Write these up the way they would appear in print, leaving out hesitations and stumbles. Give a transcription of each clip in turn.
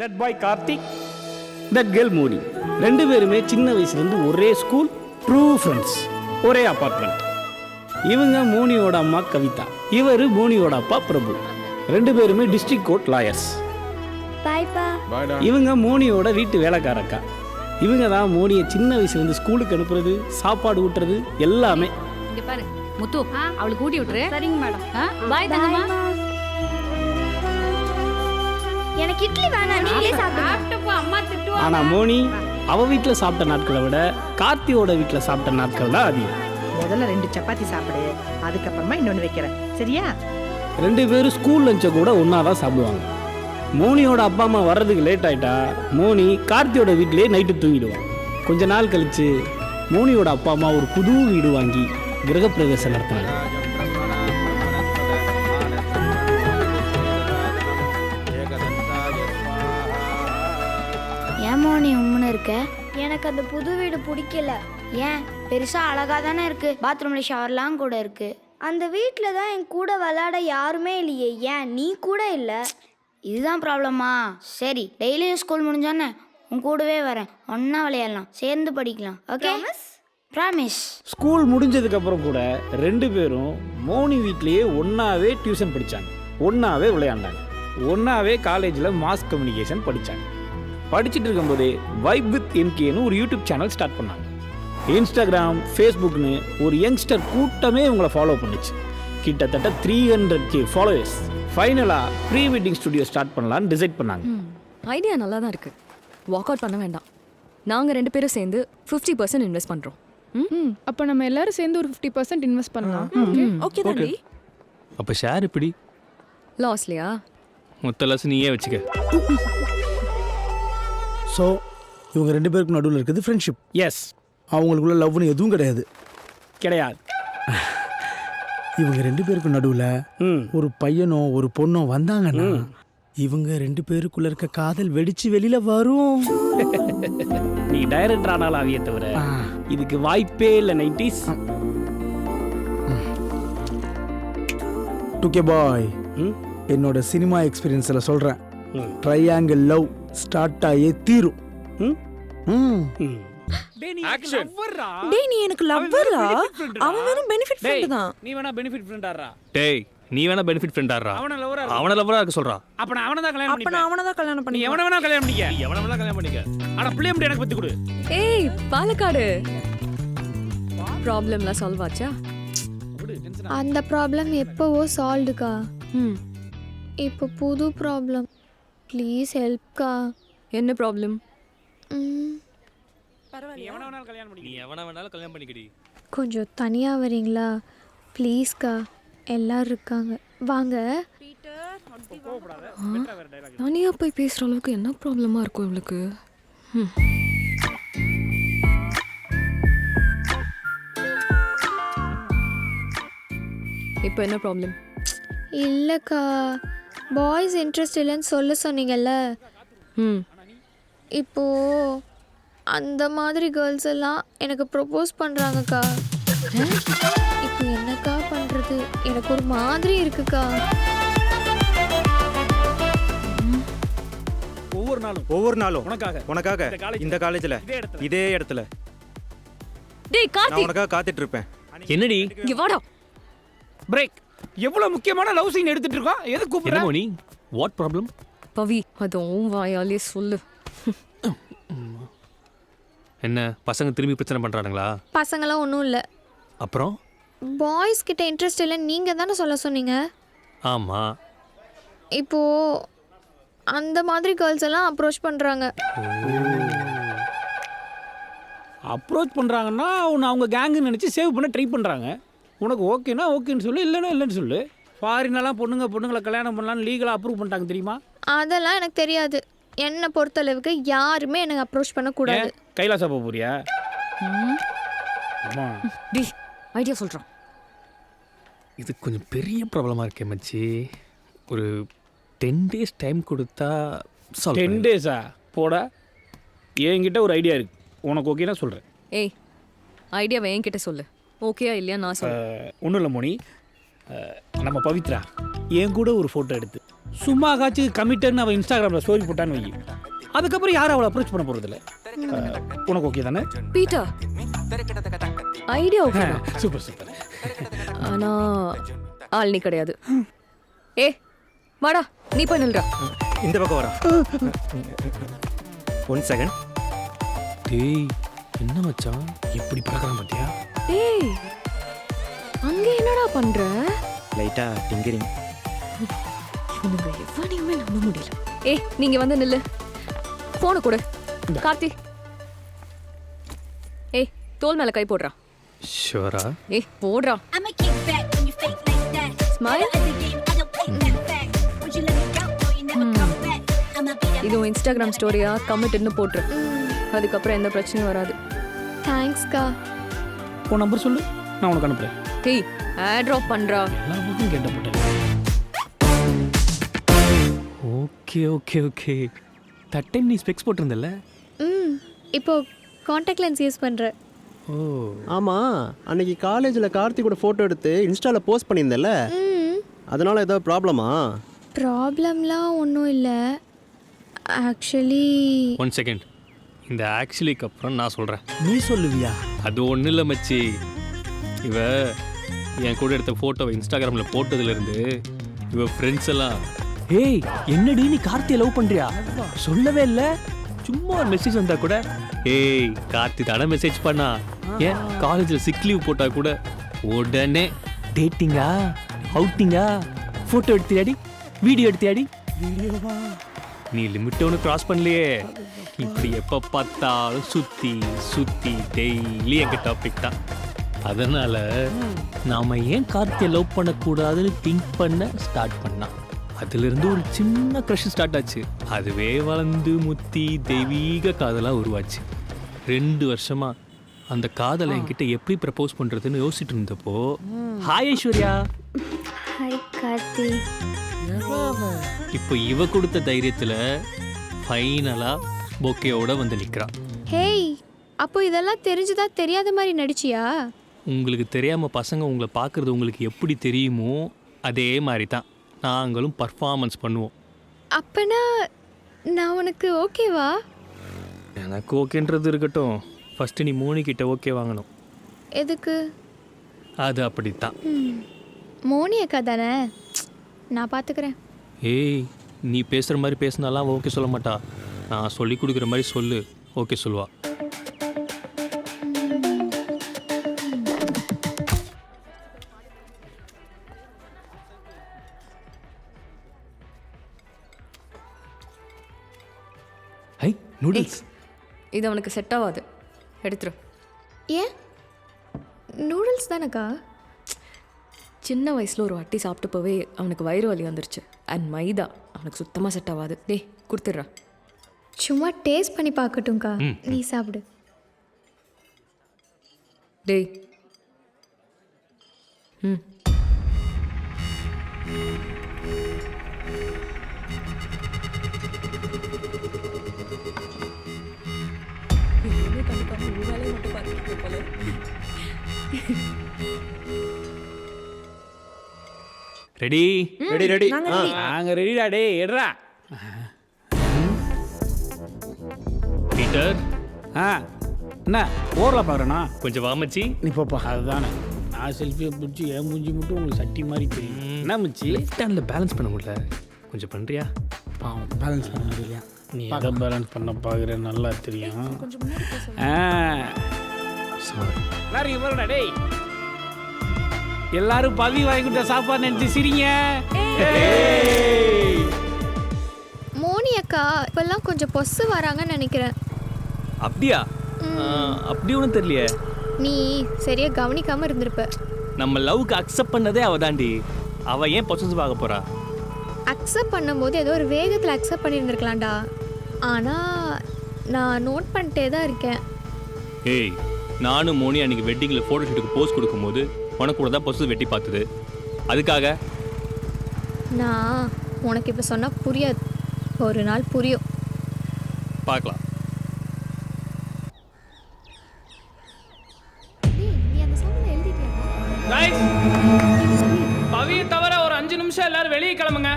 That boy Karthik, that girl Moni. ரெண்டு பேருமே சின்ன வயசுலேருந்து ஒரே ஸ்கூல், ட்ரூ ஃப்ரெண்ட்ஸ், ஒரே அப்பார்ட்மெண்ட். இவங்க மோனியோட அம்மா கவிதா, இவர் மோனியோட அப்பா பிரபு. ரெண்டு பேருமே டிஸ்ட்ரிக்ட் கோர்ட் லாயர்ஸ். இவங்க மோனியோட வீட்டு வேலைக்காரக்கா. இவங்க தான் மோனியை சின்ன வயசுலேருந்து ஸ்கூலுக்கு அனுப்புறது, சாப்பாடு ஊட்டுறது எல்லாமே. இங்க பாரு முத்து, அவளுக்கு ஊட்டி விட்டுரு. சரிங்க மேடம். பாய் தங்கம்மா. எனக்கு இட்லி வேணாம், நீங்களே சாப்பிட்டு அம்மா திட்டுவா. ஆனா மோனி அவ வீட்டில் சாப்பிட்ட நாட்களை விட கார்த்தியோட வீட்டில் சாப்பிட்ட நாட்கள் தான் அதிகம். முதல்ல 2 சப்பாத்தி சாப்பிடு, அதுக்கப்புறமா இன்னொன்று வைக்கிறேன், சரியா? ரெண்டு பேரும் ஸ்கூல் லஞ்சை கூட ஒன்றா தான் சாப்பிடுவாங்க. மோனியோட அப்பா அம்மா வர்றதுக்கு லேட் ஆயிட்டா மோனி கார்த்தியோட வீட்டிலே நைட்டு தூங்கிடுவான். கொஞ்ச நாள் கழிச்சு மோனியோட அப்பா அம்மா ஒரு புது வீடு வாங்கி கிரகப்பிரவேசம் நடத்தினாங்க. ஏன் மோனி உம்முன்னு இருக்க? எனக்கு அந்த புது வீடு பிடிக்கல. ஏன்? பெருசா அழகா தானே இருக்கு, பாத்ரூம்ல ஷவர்லாம் கூட இருக்கு. அந்த வீட்டில் தான் என் கூட விளையாட யாருமே இல்லையே. ஏன் நீ கூட இல்லை? இதுதான் ப்ராப்ளமா? சரி, டெய்லியும் ஸ்கூல் முடிஞ்சோன்னே உன் கூடவே வரேன், ஒன்னா விளையாடலாம், சேர்ந்து படிக்கலாம். ஓகே? ப்ராமிஸ். ஸ்கூல் முடிஞ்சதுக்கு அப்புறம் கூட ரெண்டு பேரும் மோனி வீட்லேயே ஒன்றாவே டியூஷன் படித்தாங்க, ஒன்றாவே விளையாண்டாங்க, ஒன்றாவே காலேஜில் மாஸ் கம்யூனிகேஷன் படித்தாங்க. படிச்சுட்டு இருக்கும்போதே வைப் வித் எம்கேன்னு ஒரு யூடியூப் சேனல் ஸ்டார்ட் பண்ணாங்க. இன்ஸ்டாகிராம், ஃபேஸ்புக்னு ஒரு யங்ஸ்டர் கூட்டமே இவங்களை ஃபாலோ பண்ணுச்சு. கிட்டத்தட்ட 300K ஃபாலோவர்ஸ். ஃபைனலாக ப்ரீ வெட்டிங் ஸ்டுடியோ ஸ்டார்ட் பண்ணலான்னு டிசைட் பண்ணாங்க. ஐடியா நல்லா தான் இருக்குது. வாக் அவுட் பண்ண வேண்டாம். நாங்கள் 2 பேரும் சேர்ந்து 50% இன்வெஸ்ட் பண்ணுறோம். அப்போ நம்ம எல்லாரும் சேர்ந்து ஒரு 50% இன்வெஸ்ட் பண்ணலாம். ஓகே தாண்டி. அப்போ ஷேர் எப்படி? லாஸ்லையா? மொத்த லாஸ் நீயே வச்சுக்க. ஸோ இவங்க 2 பேருக்கு நடுவில் இருக்குது ஃப்ரெண்ட்ஷிப். எஸ். அவங்களுக்குள்ள லவ்னு எதுவும் கிடையாது. கிடையாது. இவங்க 2 பேருக்கு நடுவில் ஒரு பையனோ ஒரு பொண்ணோ வந்தாங்கன்னா இவங்க 2 பேருக்குள்ள இருக்க காதல் வெடிச்சு வெளியில வரும். நீ டைரக்டர் ஆனாலும் அவைய தவிர இதுக்கு வாய்ப்பே இல்லை. 90s 2K பாய், என்னோட சினிமா எக்ஸ்பீரியன்ஸில் சொல்கிறேன், ட்ரையாங்கிள் லவ் ஸ்டார்ட் ஆகியே தீரும். டேய், நீ எனக்கு லவ்வரா? அவன் வேணும் பெனிஃபிட் ஃப்ரெண்ட் தான். நீ வேணா பெனிஃபிட் ஃப்ரெண்டாரா? டேய், நீ வேணா பெனிஃபிட் ஃப்ரெண்டாரா? அவன லவரா இருக்க சொல்றா. அப்ப நான் அவனை தான் கல்யாணம் அப்ப நான் அவனை தான் கல்யாணம் நீ பண்ணி எவனை வேணா கல்யாணம் பண்ணிக்க. எவன வேணா கல்யாணம் பண்ணிக்க. ஆனா பிள்ளைய மட்டும் எனக்கு பத்தி கொடு. ஏய் பாலக்காடு, ப்ராப்ளம்லாம் சால்வ் ஆச்சா? அந்த ப்ராப்ளம் எப்போவோ சால்வ்டுக்கா. ம். இப்போ புது ப்ராப்ளம். ப்ளீஸ் ஹெல்ப்க்கா. என்ன ப்ராப்ளம்? நீ எவனை வேணாலும் கல்யாணம் பண்ணிக்க. நீ எவன வேணாலும் கல்யாணம் பண்ணிக்கடி. கொஞ்சம் தனியாக வரீங்களா ப்ளீஸ்க்கா? எல்லாரும் இருக்காங்க, வாங்க. தனியா போய் பேசுற அளவுக்கு என்ன ப்ராப்ளமா இருக்கும் இவளுக்கு? இப்போ என்ன ப்ராப்ளம்? இல்லைக்கா, பாய்ஸ் இன்ட்ரெஸ்ட் இல்லைன்னு சொல்ல சொன்னீங்கல்ல. ம். இப்போ அந்த மாதிரி கேர்ள்ஸ் எல்லாம் எனக்கு ப்ரொபோஸ் பண்ணுறாங்கக்கா. இப்போ என்னக்கா பண்ணுறது? எனக்கு ஒரு மாதிரி இருக்குக்கா. ஒவ்வொரு நாளும் உனக்காக இந்த காலேஜ்ல இதே இடத்துல டேய் நான் கார்த்தி, உனக்காக காத்துட்டு இருப்பேன். என்னடி? இங்க வாடா. பிரேக். எவ்வளவு முக்கியமான லவ் சீன் எடுத்துட்டு இருக்கோம், எது என்ன கூப்பிடுற? மோனி? What problem? பவி, அது உன் வாயாலே சொல்லு. என்ன பசங்க திரும்பி பிரச்சனை பண்றானுங்களா? பசங்களாம் ஒன்றும் இல்லை, அப்புறம்? பாய்ஸ் கிட்ட இன்ட்ரெஸ்ட் இல்லைன்னு நீங்கள் தானே சொல்ல சொன்னீங்க. ஆமா. இப்போது அந்த மாதிரி கேர்ள்ஸ் எல்லாம் அப்ரோச் பண்ணுறாங்க. அப்ரோச் பண்ணுறாங்கன்னா உன்னை அவங்க கேங்குன்னு நினச்சி சேவ் பண்ண ட்ரை பண்ணுறாங்க. உனக்கு ஓகேனா ஓகேன்னு சொல்லு, இல்லைன்னா இல்லைன்னு சொல்லு. ஃபாரினெல்லாம் பொண்ணுங்களை கல்யாணம் பண்ணலான்னு லீகலாக அப்ரூவ் பண்ணிட்டாங்க தெரியுமா? அதெல்லாம் எனக்கு தெரியாது. என்னை பொறுத்தளவுக்கு யாருமே எனக்கு அப்ரோச் பண்ணக்கூடாது. கைலாசா போக போறியா? டேய் ஐடியா சொல்றான். இது கொஞ்சம் பெரிய ப்ராப்ளமா இருக்கே மச்சி. ஒரு 10 days டைம் கொடுத்தா 10 days-ஆ போட? என்கிட்ட ஒரு ஐடியா இருக்கு, உனக்கு ஓகேனா சொல்கிறேன். ஏய், ஐடியாவை என்கிட்ட சொல்லு. ஓகேயா இல்லையா நான் சொல்கிறேன். ஒன்றும் இல்லை மோனி, நம்ம பவித்ரா என் கூட ஒரு ஃபோட்டோ எடுத்து சும்மா காச்சு கமிட்டட்னு அவள் இன்ஸ்டாகிராமில் ஸ்டோரி போட்டான்னு வை, அதுக்கப்புறம் யாரும் அவளை அப்ரோச் பண்ண போகிறதில்ல. உனக்கு ஓகே தானே? Peter, idea okay, super super. ஆனா ஆள் நீ கிடையாது. ஏ வாடா, நீ போய் நில்றா. இந்த பக்கம் வரா. 1 செகண்ட். டேய் என்ன மச்சான் எப்படி பறக்கிறான் பார்த்தியா? ஏய் அங்க என்னடா பண்ற? லைட்டா டிங்கரிங். இவனுங்க எவனையுமே நம்ப முடியல. ஏய் நீங்க வந்து நில்லு, போன கொடு. கார்த்தி, ஏய் தோல் மேல கை போடுறா. ஷுவரா? ஏய் போடுறா. ஸ்மைல். இது இன்ஸ்டாகிராம் ஸ்டோரியா கமிட்னு போட்டுரு, அதுக்கப்புறம் எந்த பிரச்சனையும் வராது. தேங்க்ஸ்க்கா. உன் நம்பர் சொல்லு, நான் உனக்கு அனுப்புகிறேன். ஏய் ஆட் ட்ராப் பண்றா. எல்லா பக்கம் கேட்டப்பட்டேன். Okay okay okay. That time நீ ஸ்பெக்ஸ் போட்டிருந்தல்ல? இப்போ காண்டாக்ட் லென்ஸ் யூஸ் பண்ணுறேன். ஓ ஆமாம், அன்னைக்கு காலேஜில் கார்த்தி கூட ஃபோட்டோ எடுத்து இன்ஸ்டாவில் போஸ்ட் பண்ணியிருந்தேன்ல, அதனால் ஏதாவது ப்ராப்ளமா? ப்ராப்ளம்லாம் ஒன்றும் இல்லை. Actually 1 second. இந்த ஆக்சுவலிக்கு அப்புறம் நான் சொல்கிறேன். நீ சொல்லுவியா? அது ஒன்றும் இல்லை மச்சி, இவ என் கூட எடுத்த ஃபோட்டோவை இன்ஸ்டாகிராமில் போட்டதுலேருந்து இவ ஃப்ரெண்ட்ஸ் எல்லாம், ஏய் என்னடி நீ கார்த்தியை லவ் பண்ணுறியா சொல்லவே இல்லை, சும்மா ஒரு மெசேஜ் வந்தா கூட ஏய் கார்த்தி தானே மெசேஜ் பண்ணா, ஏன் காலேஜில் சிக் லீவ் போட்டா கூட உடனே டேட்டிங்கா அவுட்டிங்கா ஃபோட்டோ எடுத்தியாடி வீடியோ எடுத்தியாடி. வீடியோவா? நீ லிமிட் ஒன்று கிராஸ் பண்ணலையே, இப்படி எப்போ பார்த்தாலும் சுற்றி சுற்றி டெய்லி எங்கள் டாபிக் தான். அதனால் நாம் ஏன் கார்த்தியை லவ் பண்ணக்கூடாதுன்னு திங்க் பண்ண ஸ்டார்ட் பண்ணான். அதிலிருந்து ஒரு சின்ன க்ரஷ் ஸ்டார்ட் ஆச்சு, அதுவே வளர்ந்து முத்தி தெய்வீக காதலாக உருவாச்சு. 2 வருஷமாக அந்த காதலை என்கிட்ட எப்படி ப்ரப்போஸ் பண்ணுறதுன்னு யோசிச்சுட்டு இருந்தப்போ, ஹாய் ஐஸ்வர்யா. ஹாய் கார்த்தி. இப்போ இவ கொடுத்த தைரியத்தில் ஃபைனலாக பொக்கேயோட வந்து நிற்கிறான். ஹேய், அப்போ இதெல்லாம் தெரிஞ்சுதா தெரியாத மாதிரி நடிச்சியா? உங்களுக்கு தெரியாமல் பசங்க உங்களை பார்க்குறது உங்களுக்கு எப்படி தெரியுமோ அதே மாதிரி தான் நாங்களும் பர்ஃபார்மன்ஸ் பண்ணுவோம். அப்பனா நான் உனக்கு ஓகேவா? எனக்கு ஓகேன்றது இருக்கட்டும், ஃபஸ்ட்டு நீ மோனிக்கிட்ட ஓகே வாங்கணும். எதுக்கு? அது அப்படித்தான். மோனி அக்கா தானே, நான் பார்த்துக்கிறேன். ஏய் நீ பேசுகிற மாதிரி பேசினாலாம் ஓகே சொல்ல மாட்டா, நான் சொல்லி கொடுக்குற மாதிரி சொல்லு, ஓகே சொல்லுவா. High noodles. இது அவனுக்கு செட் ஆகாது, எடுத்துரு. ஏன்? நூடுல்ஸ் தானக்கா. சின்ன வயசில் ஒரு வாட்டி சாப்பிட்டு போவே அவனுக்கு வயிறு வலி வந்துருச்சு. அண்ட் மைதா அவனுக்கு சுத்தமாக செட் ஆகாது. டேய் கொடுத்துட்றா. சும்மா டேஸ்ட் பண்ணி பார்க்கட்டும்க்கா, நீ சாப்பிடு. டேய் ம் ரெடி ரெடி ரெடி. நாங்கள் ரெடிடா. டே எடுறா. பீட்டர் என்ன ஓரில் பார்க்குறேண்ணா? கொஞ்சம் வாமச்சி. நீ போப்பா. அதுதானே நான் செல்ஃபியை பிடிச்சி என் மூஞ்சி மட்டும் உங்களுக்கு சட்டி மாதிரி தெரியும். என்ன முச்சி? லைட்டாக பேலன்ஸ் பண்ண முடியல, கொஞ்சம் பண்ணுறியா? பாவம், பேலன்ஸ் பண்ண முடியலையா? நீ எதை பேலன்ஸ் பண்ண பார்க்குற நல்லா தெரியும். எல்லாரும் இவருடா. டேய் எல்லாரும் பவி வாங்கி கொடுத்த சாப்பாடு நினைச்சு சிரிங்க. மோனி அக்கா இப்பெல்லாம் கொஞ்சம் பொசு வராங்கன்னு நினைக்கிறேன். அப்படியா? அப்படி ஒன்றும் தெரியலையே. நீ சரியா கவனிக்காம இருந்திருப்ப. நம்ம லவ்க்கு அக்செப்ட் பண்ணதே அவ தாண்டி, அவ ஏன் பொசசிவ் ஆக போறா? அக்செப்ட் பண்ணும்போது ஏதோ ஒரு வேகத்தில் அக்செப்ட் பண்ணியிருந்திருக்கலாம்டா. ஆனால் நான் நோட் பண்ணிட்டே தான் இருக்கேன். ஏய் நானும் மோனி அன்றைக்கி வெட்டிங்கில் ஃபோட்டோ ஷூட்டுக்கு போஸ்ட் கொடுக்கும்போது உனக்கு கூட தான் பொசசிவ் வெட்டி பார்த்தது. அதுக்காக நான் உனக்கு இப்போ சொன்னால் புரியாது, ஒரு நாள் புரியும். பார்க்கலாம். நீ அந்த சாமியில் எழுதிட்டியா? பவியை தவிர ஒரு 5 நிமிஷம் எல்லாரும் வெளியே கிளம்புங்க.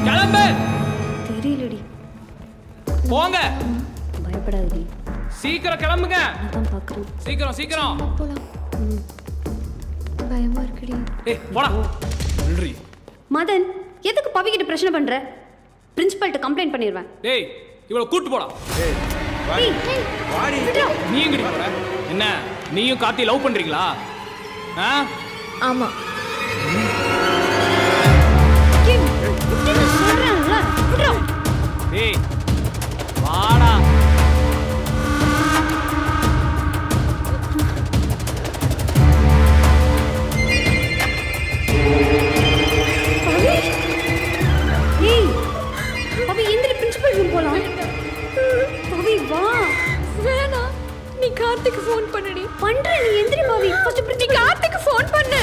கிளம்பு. தெரியலடி. போங்க. பயப்படாதடி. சீக்கிரம் கிளம்புங்க. அதான் பார்க்குறேன். சீக்கிரம் சீக்கிரம். போலாம். பயமா இருக்குடி. ஏய் போடா. நன்றி. மதன் எதுக்கு பவி கிட்ட பிரச்சனை பண்ற? பிரின்சிபல்ட்ட கம்ப்ளைண்ட் பண்ணிடுவேன். டேய் இவளை கூட்டு போடா. நீ எங்கடி போற? என்ன நீயும் கார்த்தி லவ் பண்றீங்களா? ஆமா. டேய் வாடா. பவி எந்திரி, பிரின்சிபல் ரூம் போலாம். பவி வா. வேணாம், நீ கார்த்திக்கு ஃபோன் பண்ணுடி. பண்ற நீ எந்திரி பவி. ஃபர்ஸ்ட் நீ கார்த்திக்கு ஃபோன் பண்ணு.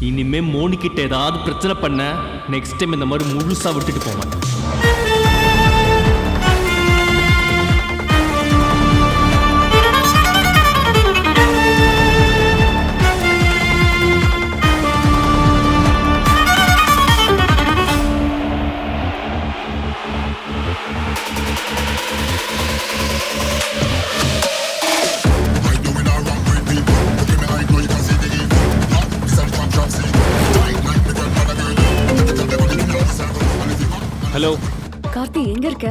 இனிமே மோனிக்கிட்ட ஏதாவது பிரச்சனை பண்ண நெக்ஸ்ட் டைம் இந்த மாதிரி முழுசா விட்டுட்டு போக மாட்டேன். ஹலோ கார்த்தி, எங்க இருக்க?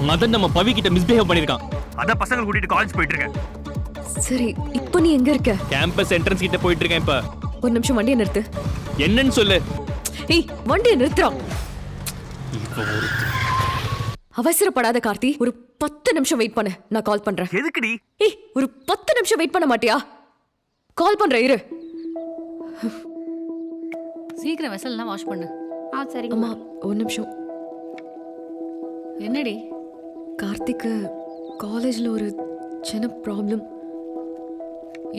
மதன் நம்ம பவி கிட்ட மிஸ்பிஹேவ் பண்ணிருக்கான். அதான் பசங்க கூட்டிட்டு காலேஜ் போயிட்டு இருக்கேன். சரி, இப்போ நீ எங்க இருக்க? கேம்பஸ் என்ட்ரன்ஸ் கிட்ட போயிட்டு இருக்கேன். இப்ப ஒரு நிமிஷம் வண்டியை நிறுத்து. என்னன்னு சொல்லு. ஏய், வண்டியை நிறுத்துறா. அவசரப்படாத கார்த்தி, ஒரு 10 நிமிஷம் வெயிட் பண்ணு, நான் கால் பண்றேன். எதுக்குடி? ஏய், ஒரு 10 நிமிஷம் வெயிட் பண்ண மாட்டியா? கால் பண்றேன், இரு. சீக்கிரம் வெசல்லாம் வாஷ் பண்ணு. சரிங்க. அம்மா, ஒரு நிமிஷம். என்னடி? கார்த்திக்கு காலேஜ்ல ஒரு சின்ன ப்ராப்ளம்.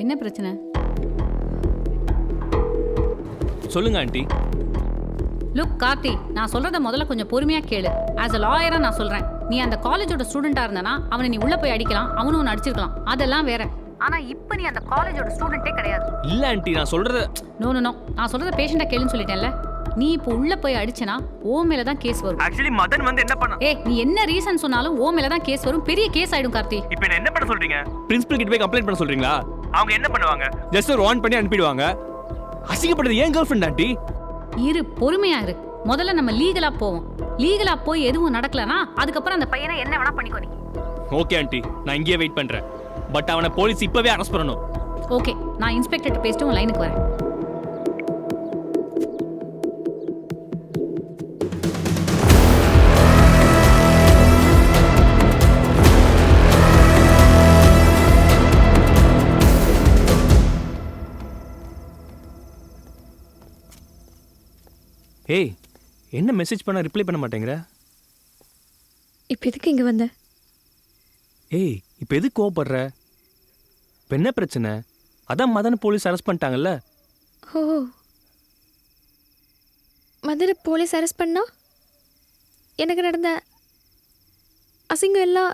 என்ன பிரச்சனை? சொல்லுங்க ஆண்டி. லுக் கார்த்தி, நான் சொல்றத முதல்ல கொஞ்சம் பொறுமையா கேளு. ஆஸ் அ லாயரா நான் சொல்றேன், நீ அந்த காலேஜோட ஸ்டூடெண்டா இருந்தனா அவனை நீ உள்ள போய் அடிக்கலாம், அவனும் உன்னை அடிச்சிருக்கலாம், அதெல்லாம் வேற. ஆனா இப்போ நீ அந்த காலேஜோட ஸ்டூடெண்டே கிடையாது. இல்ல ஆண்டி, நான் சொல்றத நோ நோ நோ, நான் சொல்றத பேஷண்டா கேளுன்னு சொல்லிட்டேன்ல. நீ இப்போ உள்ள போய் அடிச்சனா ஓ மேல தான் கேஸ் வரும். ஆக்சுவலி மதன் வந்து என்ன பண்ணா? ஏய், நீ என்ன ரீசன் சொன்னாலும் ஓ மேல தான் கேஸ் வரும், பெரிய கேஸ் ஆயிடும் கார்த்தி. இப்போ என்ன பண்ண சொல்றீங்க? பிரின்சிபல் கிட்ட போய் கம்ப்ளைண்ட் பண்ண சொல்றீங்களா? அவங்க என்ன பண்ணுவாங்க? ஜஸ்ட் ஒரு வார்ன் பண்ணி அனுப்பிடுவாங்க. அசிங்கப்படுறது ஏன் கேர்ள் ஃப்ரெண்ட் ஆண்டி? இரு, பொறுமையா இரு. முதல்ல நம்ம லீகலா போவோம். லீகலா போய் எதுவும் நடக்கலனா அதுக்கப்புறம் அந்த பையனை என்ன வேணா பண்ணிக்கோ நீ. ஓகே ஆண்டி, நான் இங்கேயே வெயிட் பண்றேன். பட் அவனை போலீஸ் இப்பவே அரெஸ்ட் பண்ணணும். ஓகே, நான் இன்ஸ்பெக்டர் பேசிட்டு உன் லைனுக்கு வரேன். ஏய், என்ன மெசேஜ் பண்ண ரிப்ளை பண்ண மாட்டேங்கிற? இப்போ எதுக்கு இங்கே வந்த? ஏய், இப்போ எதுக்கு கோவப்படுற? இப்போ என்ன பிரச்சனை? அதான் மதன் போலீஸ் அரெஸ்ட் பண்ணிட்டாங்கல்ல. ஓ, மதனை போலீஸ் அரெஸ்ட் பண்ணா எனக்கு நடந்த அசிங்கம் எல்லாம்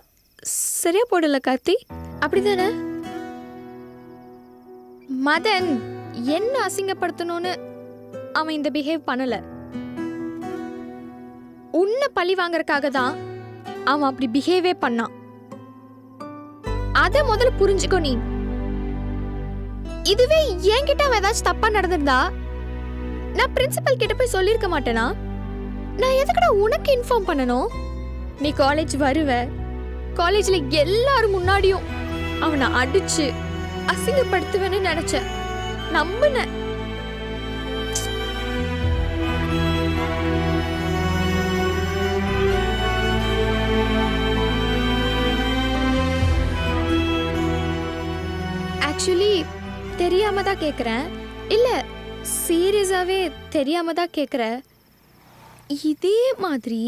சரியா போடல கார்த்தி, அப்படிதானே? மதன் என்ன அசிங்கப்படுத்தணும்னு அவன் இந்த பிஹேவ் பண்ணல. உன்னை பழி வாங்கறதுக்காக தான் அவன் அப்படி பிஹேவே பண்ணான். அத முதல்ல புரிஞ்சுக்கோ நீ. இதுவே என்கிட்ட அவன் ஏதாச்சும் தப்பா நடந்திருந்தா நான் பிரின்சிபல் கிட்ட போய் சொல்லிருக்க மாட்டேனா? நான் எதுக்குடா உனக்கு இன்ஃபார்ம் பண்ணணும்? நீ காலேஜ் வருவ, காலேஜ்ல எல்லாரும் முன்னாடியும் அவனை அடிச்சு அசிங்கப்படுத்துவேன்னு நினைச்ச, நம்பின. ஆக்சுவலி தெரியாம தான் கேட்குறேன். இல்லை சீரியஸாகவே தெரியாம தான் கேட்குறேன். இதே மாதிரி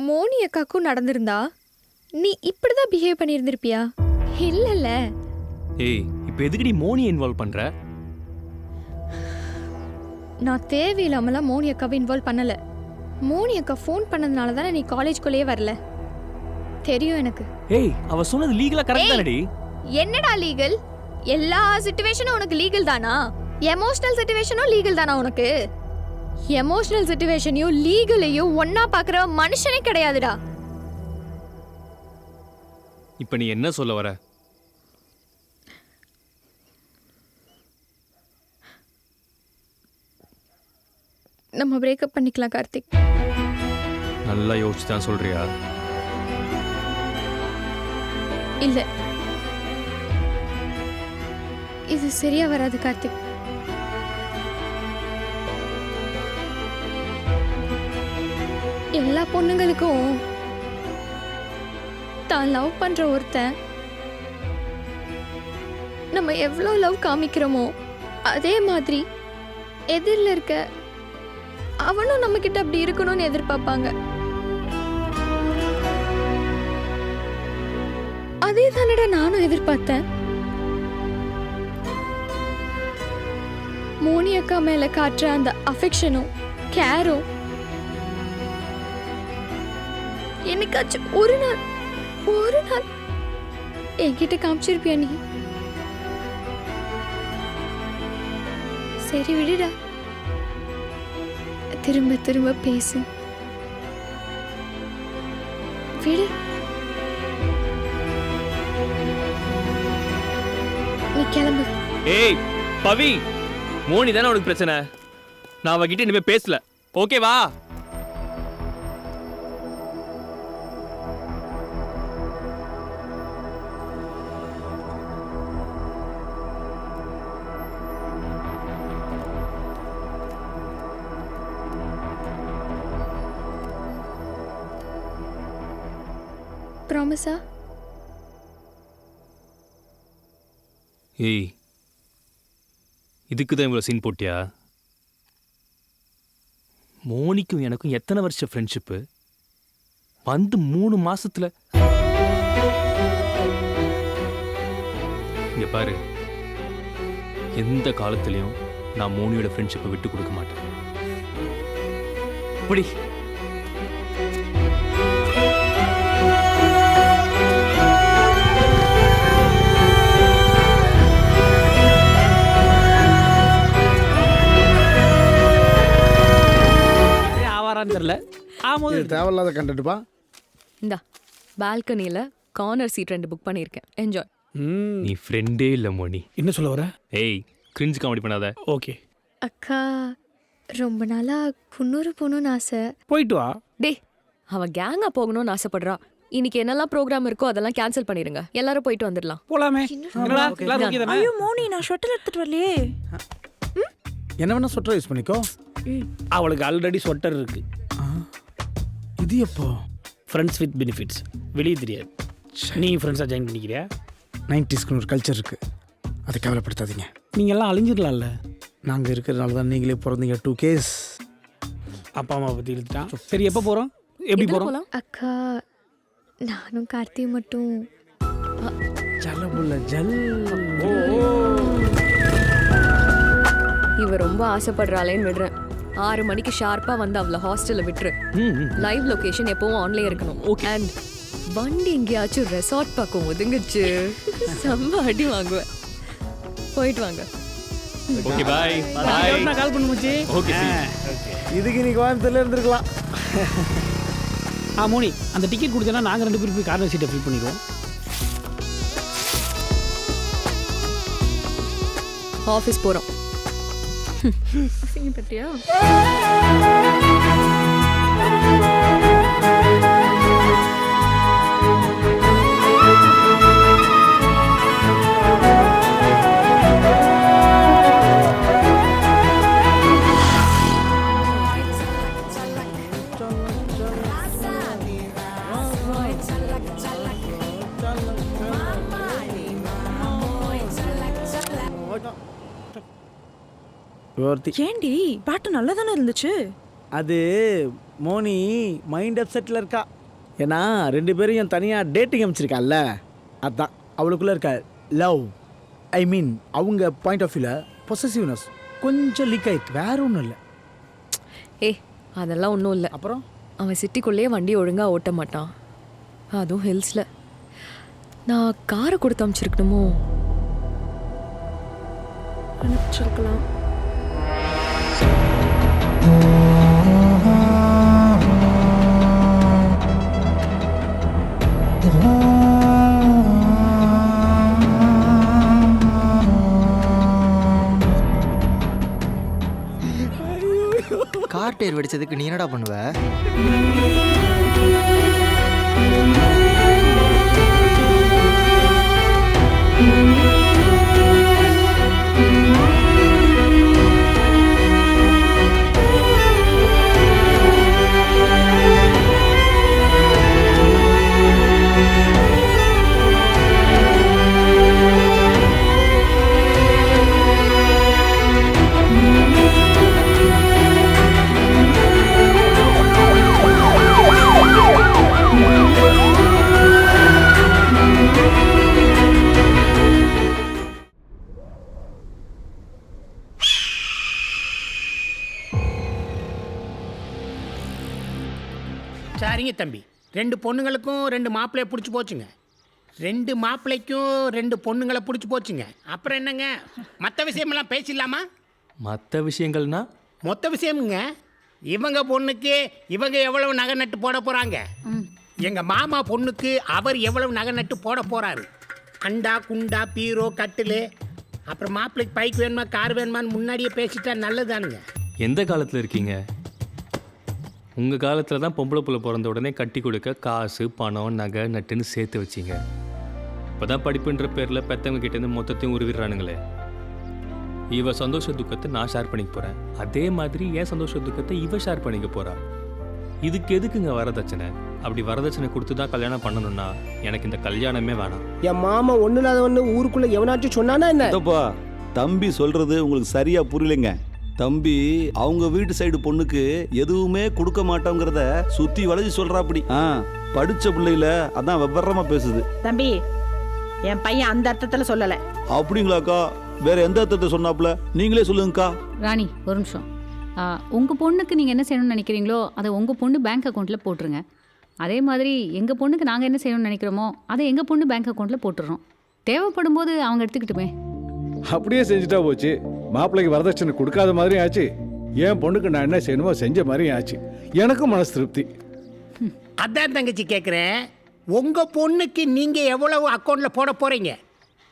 மோனி அக்காக்கும் நடந்திருந்தா நீ இப்படி தான் பிஹேவ் பண்ணியிருந்திருப்பியா? இல்லைல்ல. ஏய் இப்போ எதுக்கு நீ மோனியை இன்வால்வ் பண்ற? நான் தேவையில்லாமலாம் மோனி அக்காவை இன்வால்வ் பண்ணலை. மோனி அக்கா ஃபோன் பண்ணதுனால தானே நீ காலேஜ்குள்ளேயே வரல. தெரியும் எனக்கு. ஏய் அவ சொன்னது லீகலா கரெக்ட் தானடி? என்னடா லீகல்? எல்லா சிச்சுவேஷனும் உனக்கு லீகல் தானா? எமோஷனல் சிச்சுவேஷனும் லீகல் தானா உனக்கு? எமோஷனல் சிச்சுவேஷனையும் லீகலையும் ஒன்னா பார்க்குற மனுஷனே கிடையாதுடா. இப்போ நீ என்ன சொல்ல வர? நம்ம பிரேக்கப் பண்ணிக்கலாம் கார்த்திக். நல்லா யோசிச்சு தான் சொல்றியா? இல்ல இது சரியா வராது கார்த்திக். எல்லா பொண்ணுங்களுக்கும் தான் லவ் பண்ற ஒருத்தன் நம்ம எவ்வளோ லவ் காமிக்கிறோமோ அதே மாதிரி எதிரில் இருக்க அவனும் நம்ம கிட்ட அப்படி இருக்கணும்னு எதிர்பார்ப்பாங்க. அதே தானடா நானும் எதிர்பார்த்தேன். மோனி அக்கா மேல காட்டுற அந்த அஃபெக்ஷனும் கேரும் என்னைக்காச்சும் ஒரு நாள் என்கிட்ட காமிச்சிருப்பியா நீ? சரி விடுடா, திரும்ப திரும்ப பேசு, விடு. நீ கிளம்பு. ஏய் பவி, மோனி தானே உனக்கு பிரச்சனை. நான் அவகிட்ட இனிமே பேசல, ஓகேவா? ப்ராமிஸா? ஏய் இதுக்கு தான் இவ்வளோ சீன் போட்டியா? மோனிக்கும் எனக்கும் எத்தனை வருஷம் ஃப்ரெண்ட்ஷிப்பு? வந்து 3 மாசத்துல இங்க பாரு, எந்த காலத்திலையும் நான் மோனியோட ஃப்ரெண்ட்ஷிப்பை விட்டு கொடுக்க மாட்டேன். அப்படி தெரியல. தேவையில்லாத கண்டட்டுப்பா. இந்தா பால்கனியில் கார்னர் சீட் 2 புக் பண்ணியிருக்கேன், என்ஜாய். நீ ஃப்ரெண்டே இல்லை மோனி. என்ன சொல்ல வர? ஏய் கிரிஞ்ச் காமெடி பண்ணாத. ஓகே அக்கா, ரொம்ப நாளா குன்னூர் போகணும்னு ஆசை. போயிட்டு வா. டே, அவன் கேங்காக போகணும்னு ஆசைப்படுறா. இன்னைக்கு என்னெல்லாம் ப்ரோக்ராம் இருக்கோ அதெல்லாம் கேன்சல் பண்ணிடுங்க, எல்லாரும் போயிட்டு வந்துடலாம். போலாமே. என்னடா எல்லாரும் ஓகே தானே? ஐயோ மோனி, நான் ஷட்டில் எடுத்துட்டு வரலையே. என்ன வேணா ஸ்வெட்டர் யூஸ் பண்ணிக்கோ. அவளுக்கு ஆல்ரெடி ஸ்வெட்டர் இருக்கு. இது எப்போ? Friends with benefits. வெளியே தெரியாது. நீ ஃப்ரெண்ட்ஸாக ஜாயின் பண்ணிக்கிறியா? 90ஸ்க்குன்னு ஒரு கல்ச்சர் இருக்குது, அதை கவலைப்படுத்தாதீங்க. நீங்கள் எல்லாம் அழிஞ்சிடலாம்ல. நாங்கள் இருக்கிறதுனால தான் நீங்களே பிறந்தீங்க. 2 கேஸ் அப்பா அம்மா பற்றி இழுத்துட்டான். சரி எப்போ போகிறோம்? எப்படி போகிறோம்? அக்கா, நானும் கார்த்தி மட்டும். ஜல்லபுல்ல ஜல். இவ ரொம்ப ஆசைப்படுறாளேன்னு விடுறேன். 6 மணிக்கு ஷார்ப்பா வந்து அவளை ஹாஸ்டல்ல விட்டுரு. லைவ் லொகேஷன் எப்பவும் ஆன்லைன் இருக்கணும். அண்ட் வண்டி எங்கேயாச்சும் ரெசார்ட் பக்கம் ஒதுங்குச்சு, செம்ம அடி வாங்குவேன். போயிட்டு வாங்க. Okay bye. நான் கால் பண்ண முச்சி. ஓகே இதுக்கு நீ கோயம்புத்தூர்ல இருந்திருக்கலாம். மோனி, அந்த டிக்கெட் கொடுத்தனா நாங்கள் 2 பேரும் போய் கார்னர் சீட்டை ஃபில் பண்ணிக்குவோம். ஆஃபீஸ் போகிறோம். பத்தியா? ஒருத்தி. ஏண்டி பாட்டு நல்லா தானே இருந்துச்சு. அது மோனி மைண்ட் அப்செட்டில் இருக்கா. ஏன்னா 2 பேரும் என் தனியாக டேட்டிங் அமைச்சிருக்காள்ல, அதுதான் அவளுக்குள்ளே இருக்க லவ், ஐ மீன் அவங்க பாயிண்ட் ஆஃப் வியூவில் பொசசிவ்னஸ் கொஞ்சம் லீக் ஆயிருக்கு, வேற ஒன்றும் இல்லை. அதெல்லாம் ஒன்றும் இல்லை. அப்புறம் அவன் சிட்டிக்குள்ளேயே வண்டி ஒழுங்காக ஓட்ட மாட்டான், அதுவும் ஹில்ஸில். நான் காரை கொடுத்து அனுப்பிச்சிருக்கணுமோ? அனுப்பிச்சிருக்கலாம். கார் டயர் வெடிச்சதுக்கு நீ என்னடா பண்ணுவ? சரிங்க தம்பி, 2 பொண்ணுங்களுக்கும் 2 மாப்பிள்ளைய பிடிச்சி போச்சுங்க. 2 மாப்பிள்ளைக்கும் 2 பொண்ணுங்களை பிடிச்சி போச்சுங்க. அப்புறம் என்னங்க, மற்ற விஷயமெல்லாம் பேசிடலாமா? மற்ற விஷயங்கள்னா? மொத்த விஷயமுங்க, இவங்க பொண்ணுக்கு இவங்க எவ்வளவு நகை நட்டு போட போகிறாங்க, எங்கள் மாமா பொண்ணுக்கு அவர் எவ்வளவு நகை நட்டு போட போகிறாரு. அண்டா குண்டா பீரோ கட்டில், அப்புறம் மாப்பிள்ளைக்கு பைக் வேணுமா கார் வேணுமான்னு முன்னாடியே பேசிட்டா நல்லதானுங்க. எந்த காலத்தில் இருக்கீங்க? உங்கள் காலத்தில் தான் பொம்பளை புள்ள பிறந்த உடனே கட்டி கொடுக்க காசு பணம் நகை நட்டுன்னு சேர்த்து வச்சிங்க. இப்போ தான் படிப்புன்ற பேரில் பெற்றவங்க கிட்டேருந்து மொத்தத்தையும் உருவிடுறானுங்களே. இவ சந்தோஷ துக்கத்தை நான் ஷேர் பண்ணிக்க போகிறேன், அதே மாதிரி என் சந்தோஷ துக்கத்தை இவ ஷேர் பண்ணிக்க போகிறா. இதுக்கு எதுக்குங்க வரதட்சணை? அப்படி வரதட்சணை கொடுத்து தான் கல்யாணம் பண்ணணும்னா எனக்கு இந்த கல்யாணமே வேணாம். என் மாமா ஒன்றும் இல்லாதவன்னு ஊருக்குள்ளே எவனாச்சும் சொன்னானா என்ன? தம்பி சொல்கிறது உங்களுக்கு சரியாக புரியலைங்க. தம்பி அவங்க வீட்டு சைடு பொண்ணுக்கு எதுவுமே கொடுக்க மாட்டோங்கிறத சுற்றி வளைஞ்சு சொல்கிறாப்படி. படித்த பிள்ளையில அதான் விவரமாக பேசுது. தம்பி என் பையன் அந்த அர்த்தத்தில் சொல்லலை. அப்படிங்களாக்கா? வேற எந்த அர்த்தத்தை சொன்னாப்புல நீங்களே சொல்லுங்கக்கா. ராணி ஒரு நிமிஷம். உங்கள் பொண்ணுக்கு நீங்கள் என்ன செய்யணும்னு நினைக்கிறீங்களோ அதை உங்கள் பொண்ணு பேங்க் அக்கௌண்ட்டில் போட்டுருங்க. அதே மாதிரி எங்கள் பொண்ணுக்கு நாங்கள் என்ன செய்யணும்னு நினைக்கிறோமோ அதை எங்கள் பொண்ணு பேங்க் அக்கௌண்ட்டில் போட்டுடுறோம். தேவைப்படும் போது அவங்க எடுத்துக்கிட்டுமே. அப்படியே செஞ்சுட்டா போச்சு. மாப்பிள்ளைக்கு வரதட்சணை கொடுக்காத மாதிரியும் ஆச்சு, என் பொண்ணுக்கு நான் என்ன செய்யணுமோ செஞ்ச மாதிரியும் ஆச்சு. எனக்கும் மனசு திருப்தி. அதான் தங்கச்சி கேட்குறேன், உங்கள் பொண்ணுக்கு நீங்கள் எவ்வளவு அக்கௌண்ட்டில் போட போகிறீங்க,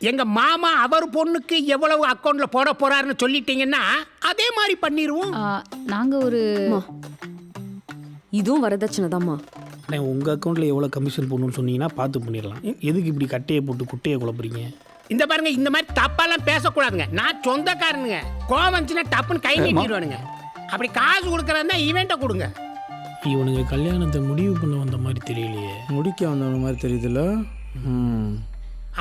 எங்கள் மாமா அவர் பொண்ணுக்கு எவ்வளவு அக்கௌண்ட்டில் போட போகிறாருன்னு சொல்லிட்டீங்கன்னா அதே மாதிரி பண்ணிடுவோம். நாங்கள் ஒரு இதுவும் வரதட்சணை தான்மா. உங்கள் அக்கௌண்ட்டில் எவ்வளோ கமிஷன் போடணும்னு சொன்னீங்கன்னா பார்த்து பண்ணிடலாம். எதுக்கு இப்படி கட்டையை போட்டு குட்டையை குழப்பறீங்க? இந்த பாருங்க, இந்த மாதிரி தப்பாலாம் பேசக்கூடாதுங்க. நான் சொந்தக்காரனுங்க, கோவம் வந்துச்சுன்னா டப்புன்னு கை நீட்டிடுவானுங்க. அப்படி காசு கொடுக்குறதா ஈவெண்ட்டை கொடுங்க. இவனுங்க கல்யாணத்தை முடிவு பண்ண வந்த மாதிரி தெரியலையே. முடிக்க வந்த மாதிரி தெரியுதுல்ல.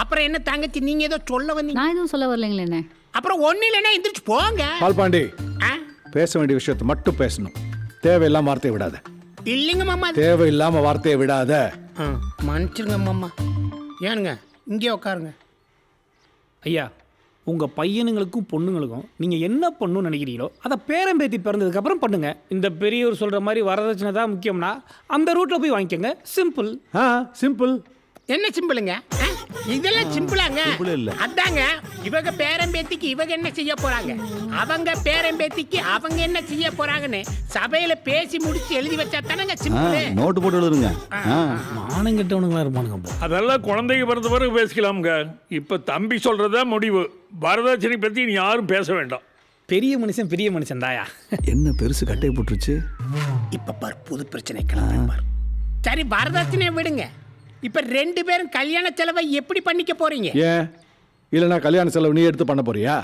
அப்புறம் என்ன தங்கச்சி, நீங்க ஏதோ சொல்ல வந்தீங்க? நான் எதுவும் சொல்ல வரலைங்களே என்ன. அப்புறம் ஒன்றும் இல்லைன்னா எந்திரிச்சு போங்க. பால்பாண்டி, பேச வேண்டிய விஷயத்தை மட்டும் பேசணும், தேவையில்லாம வார்த்தையை விடாத. இல்லைங்க மாமா, தேவையில்லாம வார்த்தையை விடாத. மன்னிச்சிருங்க மாமா. ஏனுங்க இங்கே உட்காருங்க. ஐயா, உங்கள் பையனுங்களுக்கும் பொண்ணுங்களுக்கும் நீங்கள் என்ன பண்ணணும்னு நினைக்கிறீங்களோ அதை பேரம்பேத்தி பிறந்ததுக்கப்புறம் பண்ணுங்க. இந்த பெரியவர் சொல்கிற மாதிரி வரதட்சணை தான் முக்கியம்னா அந்த ரூட்டில் போய் வாங்கிக்கோங்க. சிம்பிள். சிம்பிள். என்ன சிம்பிளுங்க? இதெல்லாம் சிம்பிளாங்க. அதாங்க, இவங்க பேரம்பேத்திக்கு இவங்க என்ன செய்ய போறாங்க, அவங்க பேரம்பேத்திக்கு அவங்க என்ன செய்ய போறாங்கன்னு சபையில பேசி முடிச்சு எழுதி வச்சா தானங்க சிம்பிள். நோட்டு போட்டு எழுதுங்க. மானங்கிட்டவனுங்களா இருப்பானுங்க. அதெல்லாம் குழந்தைக்கு பிறந்த பிறகு பேசிக்கலாமுங்க. இப்ப தம்பி சொல்றதா முடிவு. வரதட்சணை பத்தி நீ யாரும் பேச வேண்டாம். பெரிய மனுஷன் பெரிய மனுஷன் தாயா. என்ன பெருசு கட்டை போட்டுருச்சு. இப்ப பார், புது பிரச்சனை கிளம்ப. சரி, வரதட்சணை விடுங்க. இப்ப 2 பேரும் கல்யாண செலவை எப்படி பண்ணிக்க போறீங்க? ஏன் இல்லைன்னா கல்யாண செலவு நீ எடுத்து பண்ண போறியா?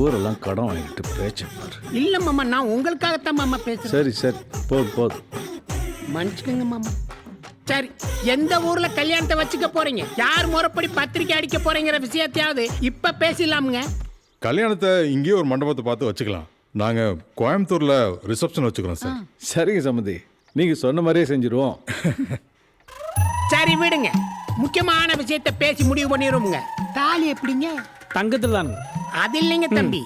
ஊரெல்லாம் கடன் வாங்கிட்டு பேச்சு பாரு. இல்ல மாமா, நான் உங்களுக்காகத்தான் மாமா பேசுறேன். சரி சரி, போதும். மன்னிச்சுக்கங்க மாமா. சரி, எந்த ஊர்ல கல்யாணத்தை வச்சுக்க போறீங்க, யார் முறைப்படி பத்திரிக்கை அடிக்க போறீங்கிற விஷயத்தையாவது இப்ப பேசலாமுங்க. கல்யாணத்தை இங்கேயே ஒரு மண்டபத்தை பார்த்து வச்சுக்கலாம். நாங்கள் கோயம்புத்தூரில் ரிசப்ஷன் வச்சுக்கிறோம் சார். சரிங்க சம்மந்தி, நீங்கள் சொன்ன மாதிரியே செஞ்சுருவோம். சரி விடுங்க, முக்கியமான விஷயத்தை பேசி முடிவு பண்ணிடுவோங்க. தாலி எப்படிங்க? தங்கத்தில் தான். அது இல்லைங்க தம்பி,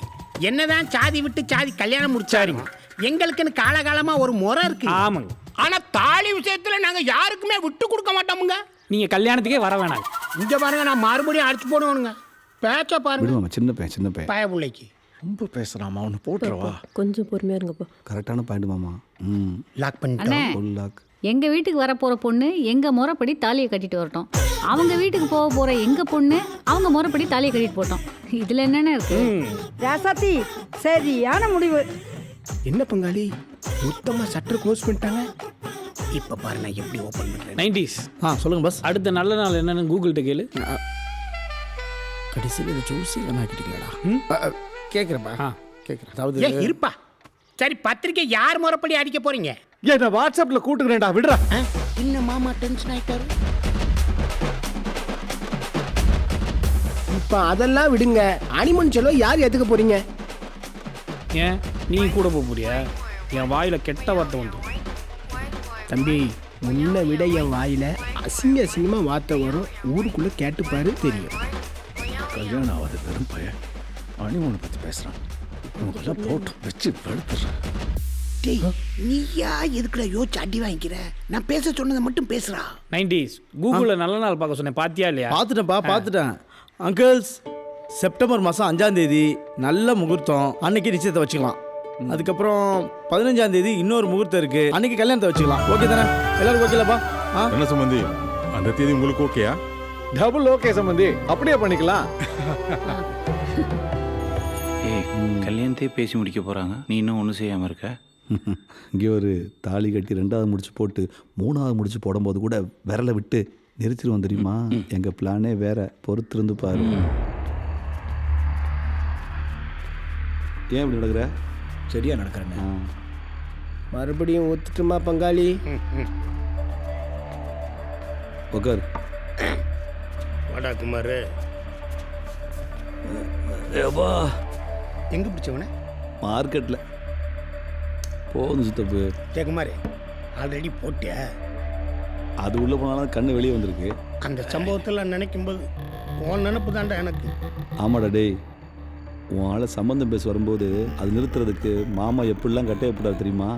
என்னதான் சாதி விட்டு சாதி கல்யாணம் முடிச்சாருங்க, எங்களுக்குன்னு காலகாலமா ஒரு முறை இருக்கு. ஆமாங்க. ஆனா தாலி விஷயத்துல நாங்க யாருக்குமே விட்டு கொடுக்க மாட்டோமுங்க. நீங்கள் கல்யாணத்துக்கே வர வேணாம். இங்க பாருங்க, நான் மறுபடியும் அடிச்சு போடுவேனுங்க. பேச்ச பாருங்க. விடுவாங்க, சின்ன பையன் சின்ன பையன். பய பிள்ளைக்கு ரொம்ப பேசுகிறாமா, அவனை போட்டுருவா. கொஞ்சம் பொறுமையா இருங்கப்பா. கரெக்டான பாயிண்ட் மாமா. லாக் அண்ணே, பண்ணிட்டோம். Full lock. எங்க வீட்டுக்கு வரப்போற பொண்ணு எங்க முறைப்படி தாலியை கட்டிட்டு வரட்டும். அவங்க வீட்டுக்கு போக போற எங்க பொண்ணு அவங்க முறைப்படி தாலியை கட்டிட்டு போட்டோம். இதுல என்னென்ன இருக்கு? ராசாத்தி சரியான முடிவு. என்ன பங்காளி, மொத்தமா சட்டர் க்ளோஸ் பண்ணிட்டாங்க. இப்ப பாரு நான் எப்படி ஓபன் பண்றேன். 90s. சொல்லுங்கள் பஸ். அடுத்த நல்ல நாள் என்னன்னு கூகுள்கிட்ட கேளு. கடைசியில் இதை ஜூசி வேணாக்கிட்டீங்களா? கேட்குறப்பா, கேட்குறேன். அதாவது ஏன் இருப்பா. சரி, பத்திரிக்கை யார் முறைப்படி அடிக்க போறீங்க? ஏன் நான் வாட்ஸ்அப்பில் கூட்டுக்கிறேன்டா, விடுறா. என்ன மாமா டென்ஷன் ஆயிட்டாரு? இப்ப அதெல்லாம் விடுங்க. அனிமன் செலவு யார் ஏத்துக்க போறீங்க? ஏன் நீ கூட போக போறியா? என் வாயில கெட்ட வார்த்தை வந்துடும். தம்பி, முன்ன விட என் வாயில அசிங்க அசிங்கமா வார்த்தை வரும். ஊருக்குள்ள கேட்டுப்பாரு, தெரியும். கல்யாணம் ஆகாத பெரும் பையன் அனிமனை பற்றி பேசுகிறான். இவங்கெல்லாம் போட்டு வச்சு படுத்துடுறேன். நீயா எதுக்குடா யோசிச்சு அடி வாங்கிக்கிற? நான் பேச சொன்னதை மட்டும் பேசுறா. 90s கூகுளில் நல்ல நாள் பார்க்க சொன்னேன், பாத்தியா இல்லையா? பார்த்துட்டேன்ப்பா, பார்த்துட்டேன். அங்கிள்ஸ், செப்டம்பர் மாதம் 5ஆம் தேதி நல்ல முகூர்த்தம், அன்னைக்கு நிச்சயத்தை வச்சுக்கலாம். அதுக்கப்புறம் 15ஆம் தேதி இன்னொரு முகூர்த்தம் இருக்கு, அன்னைக்கு கல்யாணத்தை வச்சுக்கலாம். ஓகே தானே? எல்லாருக்கும் ஓகேலப்பா? என்ன சம்பந்தி, அந்த தேதி உங்களுக்கு ஓகேயா? டபுள் ஓகே சம்பந்தி, அப்படியே பண்ணிக்கலாம். ஏய், கல்யாணத்தையே பேசி முடிக்க போகிறாங்க, நீ இன்னும் ஒன்றும் செய்யாமல் இருக்க. இங்கே ஒரு தாலி கட்டி 2வது முடிச்சு போட்டு 3வது முடிச்சு போடும்போது கூட விரலை விட்டு நிறுத்திடுவோம் தெரியுமா? எங்கள் பிளானே வேற, பொறுத்திருந்து பாரு. ஏன் இப்படி நடக்கிற? சரியா நடக்கிறேன்னு மறுபடியும் ஒத்துட்டுமா பங்காளி? உட்கார். வாடா குமார். ஏப்பா, எங்க பிடிச்சவன? மார்க்கெட்டில். போதும் சித்தப்பு. குமார், ஆல்ரெடி போட்டியா? அது உள்ளே போனாலும் கண்ணு வெளியே வந்திருக்கு. அந்த சம்பவத்தில் நினைக்கும்போது உன் நினப்பு தான்டா எனக்கு. ஆமாடா டேய், உன் ஆளை சம்பந்தம் பேச வரும்போது அது நிறுத்துறதுக்கு மாமா எப்படிலாம் கட்டையப்படாது தெரியுமா?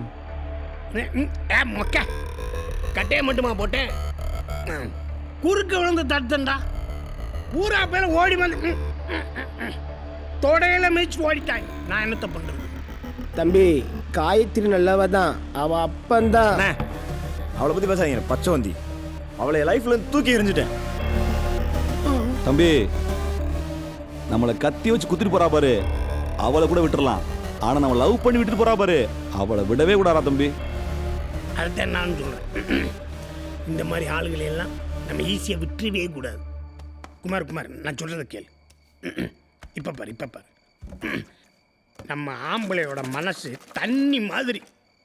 மொக்க கட்டையை மட்டுமா போட்டேன், குறுக்க விழுந்து தடுத்தண்டா. பூரா பேர் ஓடி வந்து தொடையில மிதிச்சு ஓடிட்டாங்க. நான் என்னத்த பண்றது? தம்பி, காயத்ரி நல்லவ தான், அவ அப்பந்தான். அவளை பற்றி பேசாதீங்க, பச்சை வந்தி. அவளை லைஃப்ல தூக்கி எறிஞ்சிட்டேன். தம்பி, நம்மளை கத்தி வச்சு குத்திட்டு போறா பாரு, அவளை கூட விட்டுறலாம். ஆனால் நம்ம லவ் பண்ணி விட்டுட்டு போறா பாரு, அவளை விடவே கூடாதா தம்பி? அதுதான் நான் சொல்கிறேன். இந்த மாதிரி ஆளுகளை எல்லாம் நம்ம ஈஸியாக விட்டுறவே கூடாது. குமார், நான் சொல்கிறத கேளு. இப்போ பாரு, நம்ம ஆம்பளையோட மனசு தண்ணி மாதிரி.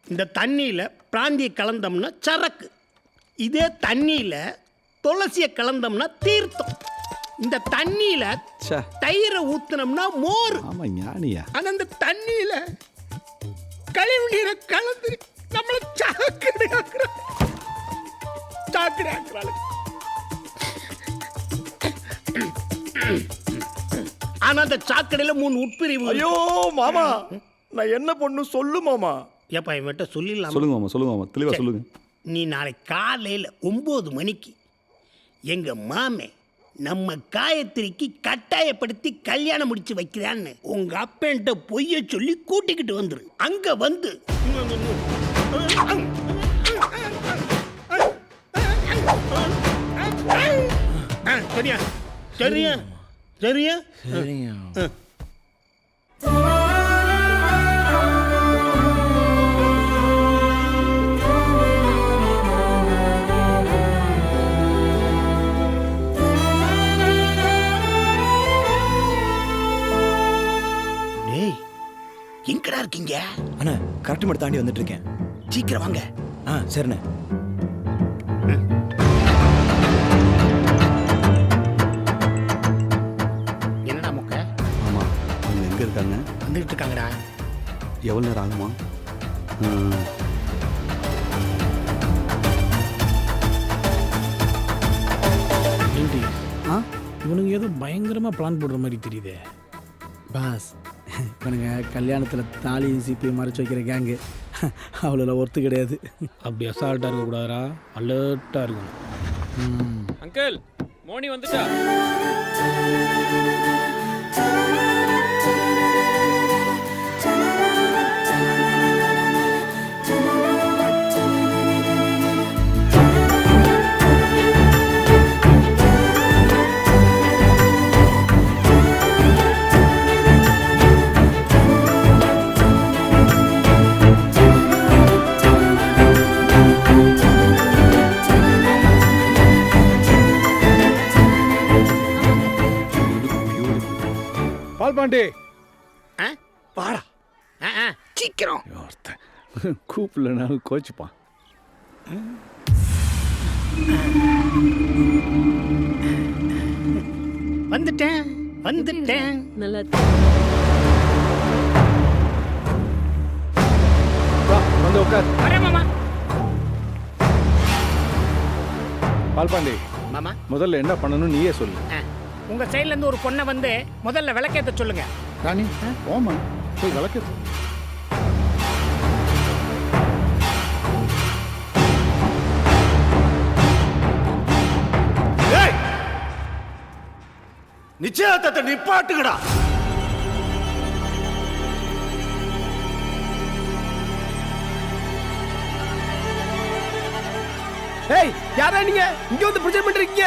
இந்த தண்ணியில் பிராந்தியை கலந்தோம்னா சரக்கு, இதே தண்ணியில் துளசியை கலந்தோம்னா தீர்த்தம், இந்த தண்ணியில் தயிரை ஊற்றினோம்னா மோர். ஆமாம், ஞானியா. ஆனால் இந்த தண்ணியில் கழிவு நீரை கலந்து நம்மளை சாக்கடை ஆக்குறாங்க. ஆனா அந்த சாக்கடையில 3 உட்பிரிவு. ஐயோ மாமா, நான் என்ன பொண்ணு சொல்லு மாமா. ஏப்பா இவன்ட்ட சொல்லிடலாம். சொல்லுங்க மாமா, தெளிவாக சொல்லுங்க. நீ நாளை காலையில் 9 மணிக்கு எங்க மாமே நம்ம காயத்ரிக்கு கட்டாயப்படுத்தி கல்யாணம் முடிச்சு வைக்கிறான்னு உங்க அப்பன்ட்ட பொய்ய சொல்லி கூட்டிக்கிட்டு வந்துரு. அங்க வந்து சரியா சரியா சரியா சரியா. எங்கடா இருக்கீங்க? அண்ணா, கரெக்ட் மட்டும் தாண்டி வந்துட்டு இருக்கேன். சீக்கிரம் வாங்க. சரிண்ணே. என்னடா மொக்க? ஆமாம், அவங்க இருக்காங்க? வந்துகிட்டு இருக்காங்கடா. எவ்வளோ நேரம் ஆகுமா? இவனுங்க ஏதோ பயங்கரமாக பிளான் போடுற மாதிரி தெரியுதே. பாஸ், இவனுங்க கல்யாணத்தில் தாலி சிப்பி மறைச்சு வைக்கிற கேங்கு. அவ்வளோ ஒர்த்து கிடையாது. அப்படி அசால்ட்டாக இருக்கக்கூடாதா, அலர்ட்டாக இருக்கணும். அங்கிள் மோனி வந்துட்டா? பால்பாண்டி வாடா. சீக்கிரம் கூப்பிடலனாலும் கோச்சுப்பான். வந்துட்டேன் வந்துட்டேன். நல்லா வந்து உட்கார். வரேன் மாமா. பால்பாண்டி மாமா, முதல்ல என்ன பண்ணணும் நீயே சொல்லு. உங்க சைடுல இருந்து ஒரு பொண்ணை வந்து முதல்ல விளக்கேத்த சொல்லுங்க. ராணி ஓமா போய் விளக்கேத்து. நிச்சயத்தை நிப்பாட்டுங்கடா. ஏய், யாரா நீங்க? இங்க வந்து பிரச்சனை பண்றீங்க?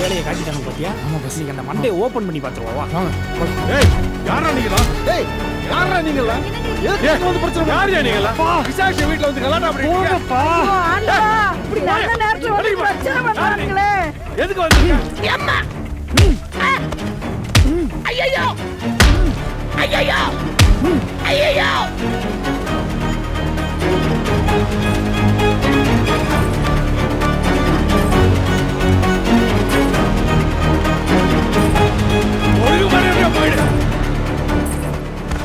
வேலையை காட்டிட்டாங்க பாத்தியா? ஆமா பஸ், நீங்க அந்த மண்டையை ஓபன் பண்ணி பாத்துருவா. ஏய், யாரா நீங்களா? ஏய், யாரா நீங்களா? எதுக்கு வந்து பிரச்சனை? யாரா நீங்களா? விசாஷ் வீட்ல வந்து கலாட்டா பண்றீங்க. போங்கப்பா. இப்படி நல்ல நேரத்துல வந்து பிரச்சனை பண்றாங்களே. எதுக்கு வந்தீங்க? அம்மா. ஐயோ. ஐயோ. ஐயோ.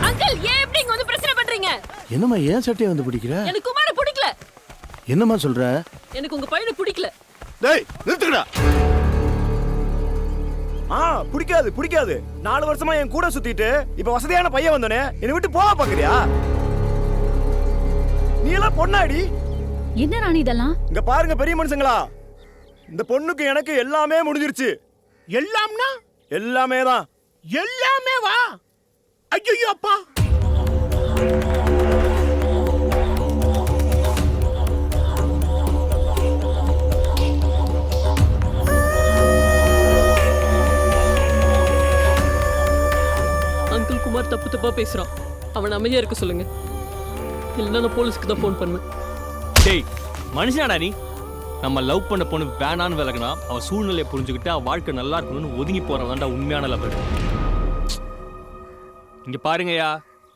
அங்கிள் ஏன் இப்படி இங்க வந்து பிரச்சனை பண்றீங்க? என்னம்மா ஏன் சட்டையை வந்து பிடிக்கிற? எனக்கு குமார பிடிக்கல. என்னம்மா சொல்ற? எனக்கு உங்க பையனை பிடிக்கல. டேய் நிறுத்துக்கடா. பிடிக்காது பிடிக்காது. 4 வருஷமா என் கூட சுத்திட்டு இப்ப வசதியான பையன் வந்தோனே என்னை விட்டு போக பாக்குறியா? நீ எல்லாம் பொண்ணாடி? என்ன ராணி இதெல்லாம்? இங்க பாருங்க பெரிய மனுஷங்களா, இந்த பொண்ணுக்கு எனக்கு எல்லாமே முடிஞ்சிருச்சு. எல்லாம்னா? எல்லாமே தான். எல்லாமே வா. ஐயோ அப்பா. அங்கிள் குமார் தப்பு தப்பா பேசுறான். அவன் அமைதியா இருக்க சொல்லுங்க. இல்லைன்னா நான் போலீஸ்க்கு தான் ஃபோன் பண்ணுவேன். டேய் மனுஷனாடா நீ? நம்ம லவ் பண்ண பொண்ணு வேணான்னு விலகினா அவ சூழ்நிலையை புரிஞ்சுக்கிட்டு அவ வாழ்க்கை நல்லா இருக்கணும்னு ஒதுங்கி போறதாண்டா உண்மையான லவர். இங்க பாருங்கய்யா,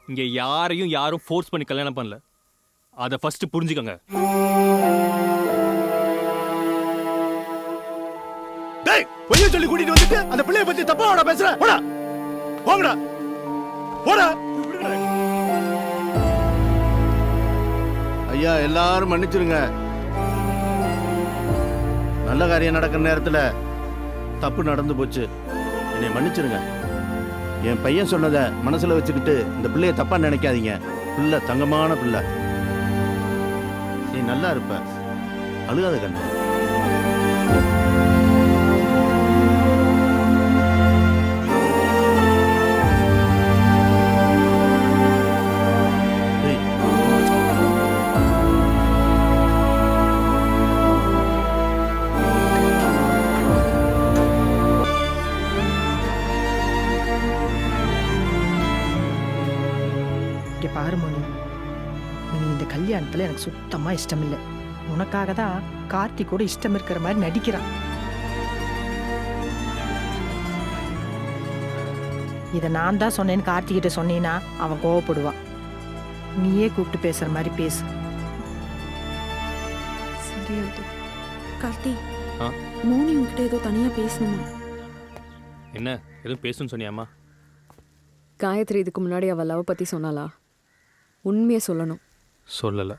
இங்க யாரையும் யாரும் ஃபோர்ஸ் பண்ணி கல்யாணம் பண்ணல. அதை ஃபர்ஸ்ட் புரிஞ்சுக்கங்க. டேய் பொய்ய சொல்லி கூட்டிட்டு வந்துட்டு அந்த பிள்ளைய பத்தி தப்பாவோட பேசுற. போடா போங்கடா போடா. ஐயா எல்லாரும் மன்னிச்சிருங்க. நல்ல காரியம் நடக்கிற நேரத்தில் தப்பு நடந்து போச்சு. என்னை மன்னிச்சிருங்க. என் பையன் சொன்னதை மனசுல வச்சுக்கிட்டு இந்த பிள்ளைய தப்பா நினைக்காதீங்க. பிள்ளை தங்கமான பிள்ளை. நீ நல்லா இருப்ப, அழுகாத கண்ணு. பாரு மோனி, நீ இந்த கல்யாணத்துல எனக்கு சுத்தமா இஷ்டம் இல்லை. உனக்காக தான் கார்த்தி கூட இஷ்டம் இருக்கிற மாதிரி நடிக்கிறான். இதை நான் தான் சொன்னேன்னு கார்த்திகிட்ட சொன்னீன்னா அவன் கோவப்படுவான். நீயே கூப்பிட்டு பேசுற மாதிரி பேசு. சரி ஆண்டி. கார்த்தி, ஆ மோனி உங்ககிட்ட ஏதோ தனியா பேசணுமா? என்ன எதுவும் பேசணும்னு சொன்னியாம்மா? காயத்ரி இதுக்கு முன்னாடி அவள் லவ் பற்றி சொன்னாளா? உண்மையை சொல்லணும். சொல்லலை.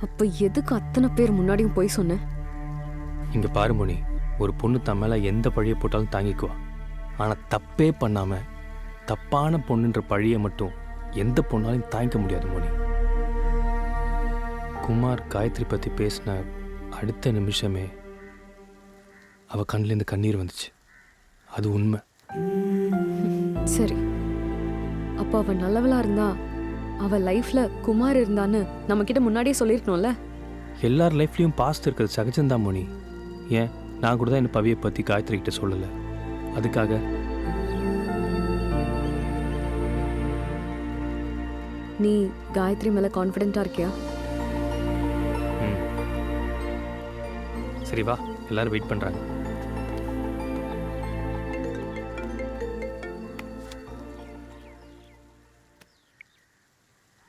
அப்போ எதுக்கு அத்தனை பேர் முன்னாடியும் போய் சொன்னேன்? இங்கே பாரு மோனி, ஒரு பொண்ணு தன் மேலே எந்த பழியை போட்டாலும் தாங்கிக்குவா. ஆனால் தப்பே பண்ணாமல் தப்பான பொண்ணுன்ற பழியை மட்டும் எந்த பொண்ணாலையும் தாங்கிக்க முடியாது மோனி. குமார் காயத்ரி பற்றி பேசின அடுத்த நிமிஷமே அவள் கண்ணிலேருந்து கண்ணீர் வந்துச்சு. அது உண்மை. சரி, அப்போ அவள் நல்லவளாக இருந்தா அவள் லைஃப்பில் குமார் இருந்தான்னு நம்மக்கிட்ட முன்னாடியே சொல்லியிருக்கணும்ல. எல்லார் லைஃப்லேயும் பாஸ்ட் இருக்கிறது சகஜம்தான் மோனி. ஏன் நான் கூட தான் என் பவியை பற்றி காயத்ரி கிட்ட சொல்லலை. அதுக்காக நீ காயத்ரி மேலே கான்ஃபிடென்ட்டாக இருக்கியா? சரி வா, எல்லாரும் வெயிட் பண்ணுறாங்க.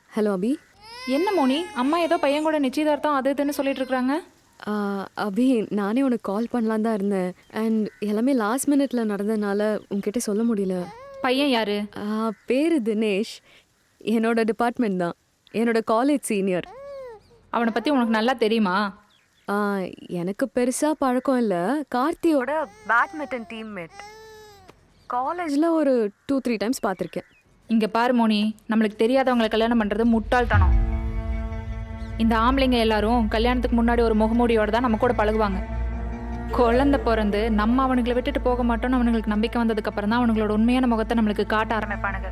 ஹலோ அபி. என்ன மோனி, அம்மா ஏதோ பையன் கூட நிச்சயதார்த்தம் அது இதுன்னு சொல்லிட்டு இருக்காங்க. அபி, நானே உனக்கு கால் பண்ணலான் தான் இருந்தேன். அண்ட் எல்லாமே லாஸ்ட் மினிட்ல நடந்ததுனால உங்ககிட்ட சொல்ல முடியல. பையன் யாரு? பேரு தினேஷ். என்னோட டிபார்ட்மெண்ட் தான். என்னோட காலேஜ் சீனியர். அவனை பற்றி உனக்கு நல்லா தெரியுமா? எனக்கு பெருசாக பழக்கம் இல்லை. கார்த்தியோட பேட்மிண்டன் டீம்மேட். காலேஜில் ஒரு 2-3 டைம்ஸ் பார்த்துருக்கேன். இங்கே பாரு மோனி, நம்மளுக்கு தெரியாதவங்களை கல்யாணம் பண்ணுறது முட்டாள்தனம். இந்த ஆம்பளைங்க எல்லாரும் கல்யாணத்துக்கு முன்னாடி ஒரு முகமூடியோடு தான் நம்ம கூட பழகுவாங்க. குழந்தை பிறந்து நம்ம அவனுங்களை விட்டுட்டு போக மாட்டோம்னு அவனுங்களுக்கு நம்பிக்கை வந்ததுக்கப்புறம் தான் அவனுங்களோட உண்மையான முகத்தை நம்மளுக்கு காட்ட ஆரம்பிப்பானுங்க.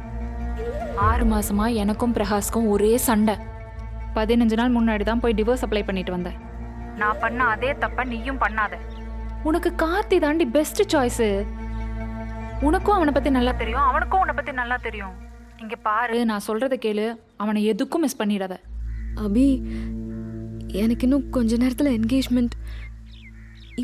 6 மாசமா எனக்கும் பிரகாஷ்க்கும் ஒரே சண்டை. 15 நாள் முன்னாடி தான் போய் டிவோர்ஸ் அப்ளை பண்ணிட்டு வந்தேன். நான் பண்ண அதே தப்ப நீயும் பண்ணாத. உனக்கு கார்த்தி தாண்டி பெஸ்ட் சாய்ஸு. உனக்கும் அவனை பற்றி நல்லா தெரியும், அவனுக்கும் உன்னை பற்றி நல்லா தெரியும். இங்கே பாரு, நான் சொல்கிறத கேளு, அவனை எதுக்கும் மிஸ் பண்ணிடாத. அபி, எனக்கு இன்னும் கொஞ்ச நேரத்தில் என்கேஜ்மெண்ட்.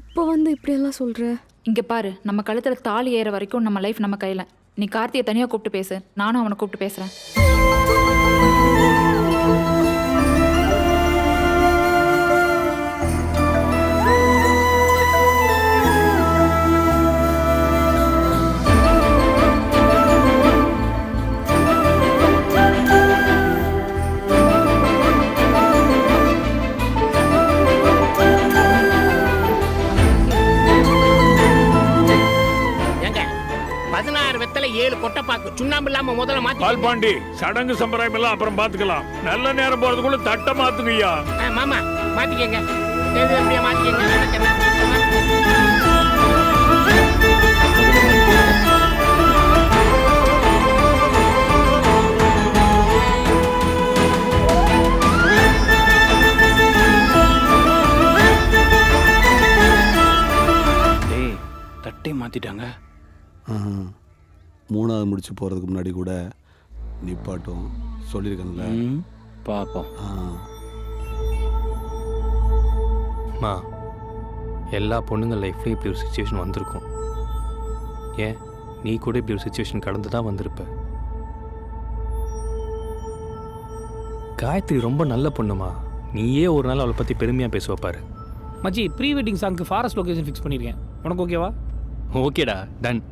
இப்போ வந்து இப்படியெல்லாம் சொல்கிற? இங்கே பாரு, நம்ம கழுத்தில் தாலி ஏற வரைக்கும் நம்ம லைஃப் நம்ம கையில். நீ கார்த்தியை தனியாக கூப்பிட்டு பேசு, நானும் அவனை கூப்பிட்டு பேசுகிறேன். வெத்தலை 7 கொட்டைப்பாக்கு சுண்ணாம்பு இல்லாம முதல்ல மாத்தி. பால்பாண்டி, சடங்கு சம்பிரதாயம் எல்லாம் அப்புறம் பாத்துக்கலாம். நல்ல நேரம் போறதுக்குள்ள தட்டை மாத்துங்கய்யா. மாமா மாத்திக்கங்க, அப்படியே மாத்திக்கங்க. தட்டை மாத்திட்டாங்க. 3வது முடிச்சு போகிறதுக்கு முன்னாடி கூட நிப்பாட்டும் சொல்லியிருக்கேன்ல. பார்ப்போம். மா, எல்லா பொண்ணுங்க லைஃப்லையும் இப்படி ஒரு சுச்சுவேஷன் வந்திருக்கும். ஏன் நீ கூட இப்படி ஒரு சுச்சுவேஷன் கடந்து தான் வந்திருப்ப. காயத்ரி ரொம்ப நல்ல பொண்ணுமா. நீயே ஒரு நாள் அவளை பற்றி பெருமையாக பேசுவ பாரு. மச்சி, ப்ரீ வெட்டிங் சாங்க்கு ஃபாரஸ்ட் லொகேஷன் ஃபிக்ஸ் பண்ணியிருக்கேன். உனக்கு ஓகேவா? ஓகேடா, டன்.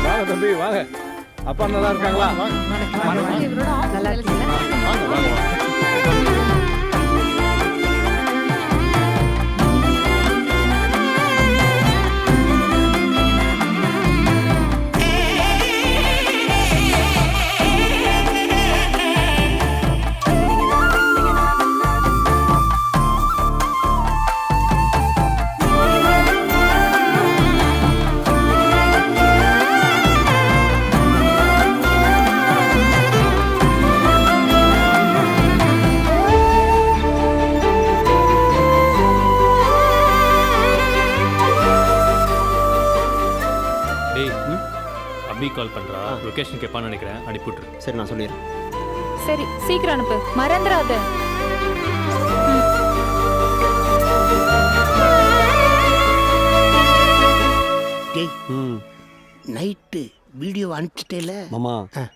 வாங்க தம்பி, வாங்க. அப்பா நல்லா இருக்காங்களா? நல்லா இருக்கீங்களா? லொகேஷன் கேட்பான்னு நினைக்கிறேன், அனுப்பிவிட்ரு. சரி, நான் சொல்லிடுறேன். சரி சீக்கிரம் அனுப்பு, மறந்துடாத. டேய் நைட்டு வீடியோ அனுப்பிச்சிட்டேல மாமா.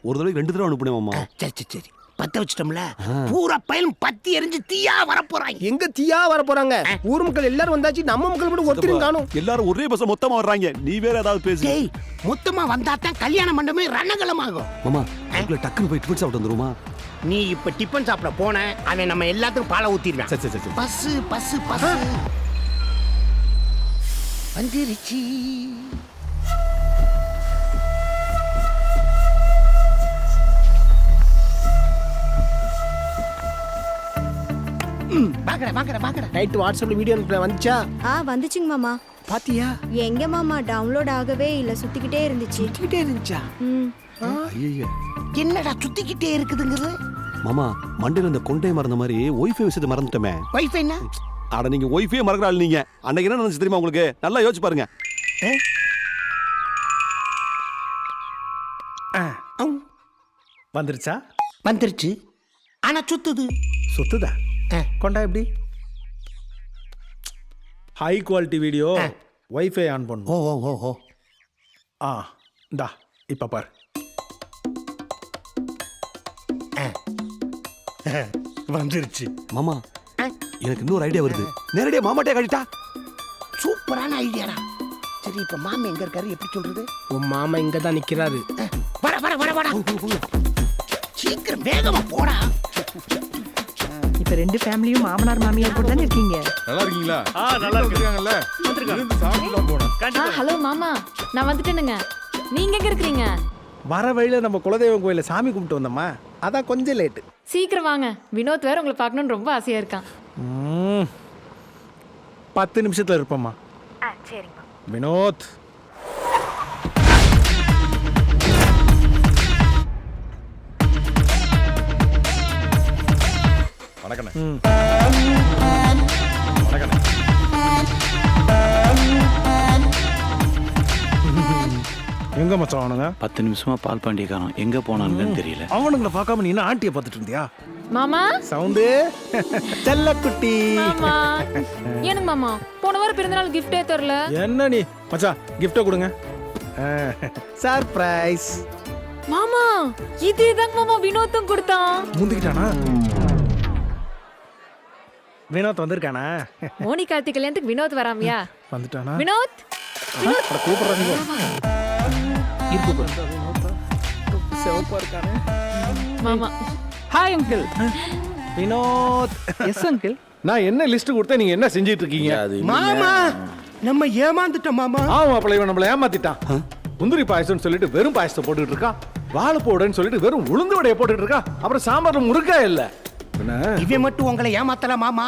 ஒரு தடவை 2 தடவை அனுப்புனேன் மாமா. சரி பத்த வச்சிட்டோம்ல, பூரா பயலும் பத்தி எரிஞ்சு தீயா வரப்போறாங்க. எங்க தீயா வர போறாங்க? ஊர் மக்கள் எல்லாரும் வந்தாச்சு, நம்ம மக்கள் மட்டும் ஒருத்தரும் காணும். எல்லாரும் ஒரே பஸ் மொத்தமா வர்றாங்க. நீ வேற ஏதாவது பேசு. டேய் மொத்தமா வந்தா தான் கல்யாண மண்டபமே ரணகலமாகும். மாமா அதுக்குள்ள டக்குன்னு போய் டிஃபன் சாப்பிட்டு வந்துருமா? நீ இப்ப டிஃபன் சாப்பிட போன அவன் நம்ம எல்லாத்துக்கும் பாலை ஊத்திடுவான். சரி. பஸ் வந்துருச்சு. வாங்கடா. நைட் வாட்ஸ்அப்ல வீடியோ அனுப்பல வந்துச்சா? வந்துச்சுங்க மாமா. பாத்தியா? எங்க மாமா டவுன்லோட் ஆகவே இல்ல, சுத்திக்கிட்டே இருந்துச்சா? ஐயய்ய. என்னடா சுத்திக்கிட்டே இருக்குதுங்கிறது? மாமா மண்டையில இந்த கொண்டை மறந்த மாதிரி ஒய்ஃபை விஷயத்தை மறந்துட்டோமே. வைஃபைனா? அட நீங்க ஒய்ஃபே மறக்கிற ஆள் நீங்க. அன்னைக்கு என்ன நடந்துச்சு தெரியுமா உங்களுக்கு? நல்லா யோசிச்சு பாருங்க. வந்துருச்சு. ஆனா சுத்துதா? கொண்டா எப்படி? High quality video wifi on பண்ணும். ஓ இந்தா இப்ப பாரு. வந்துருச்சு. மாமா எனக்கு இன்னொரு ஐடியா வருது. நேரடியா மாமாட்டே காட்டிட்டா. சூப்பரான ஐடியாடா. சரி இப்ப மாமா எங்க இருக்காரு, எப்படி சொல்றது? உன் மாமா இங்க தான் நிக்கிறாரு. வர சீக்கிரம் வேகமா போடா. இப்ப 2 ஃபேமிலியும் மாமனார் மாமியார் கூட தானே இருக்கீங்க. நல்லா இருக்கீங்களா? நல்லா இருக்காங்கல்ல. சாப்பிடலாம் போனேன். ஹலோ மாமா, நான் வந்துட்டேனுங்க. நீங்க எங்க இருக்கிறீங்க? வர வழியில நம்ம குலதெய்வம் கோயில சாமி கும்பிட்டு வந்தோமா, அதான் கொஞ்சம் லேட்டு. சீக்கிரம் வாங்க, வினோத் வேற உங்களை பார்க்கணும்னு ரொம்ப ஆசையா இருக்கான். 10 நிமிஷத்துல இருப்போம்மா. சரிங்க வினோத். எங்க மச்சான் அவனுங்க? 10 நிமிஷமா பால் பாண்டியக்காரன் எங்க போனானுங்கன்னு தெரியல. அவனுங்களை பார்க்காம நீ என்ன ஆண்டியை பார்த்துட்டு இருந்தியா? மாமா சவுண்டு செல்லக்குட்டி. மாமா ஏனுங்க மாமா, போன வாரம் பிறந்தநாள் கிஃப்டே தரல. என்ன நீ மச்சான் கிஃப்ட கொடுங்க. சர்ப்ரைஸ். மாமா இதுதான் மாமா வினோத்தும் கொடுத்தான். முந்திக்கிட்டானா? வினோத் வந்திருக்கானா? மோனி கார்த்திக் கல்யாணத்துக்கு வினோத் வராமையா? வந்துட்டானா? வினோத் கூப்பிடுறாங்க. மாமா. Hi uncle. Vinod. Yes uncle. நான் என்ன லிஸ்ட் கொடுத்தா நீங்க என்ன செஞ்சிட்டு இருக்கீங்க? மாமா நம்ம ஏமாந்துட்டோம் மாமா. ஆமா பிள்ளை நம்மள ஏமாத்திட்டான். முந்திரி பாயசம்னு சொல்லிட்டு வெறும் பாயசத்தை போட்டுட்டு இருக்கான். வாழைப்பூடன்னு சொல்லிட்டு வெறும் உளுந்து வடையை போட்டுட்டு இருக்கான். அப்புறம் சாம்பார்ல முருக்கா இல்ல. இவன் மட்டும் உங்களை ஏமாத்தல மாமா,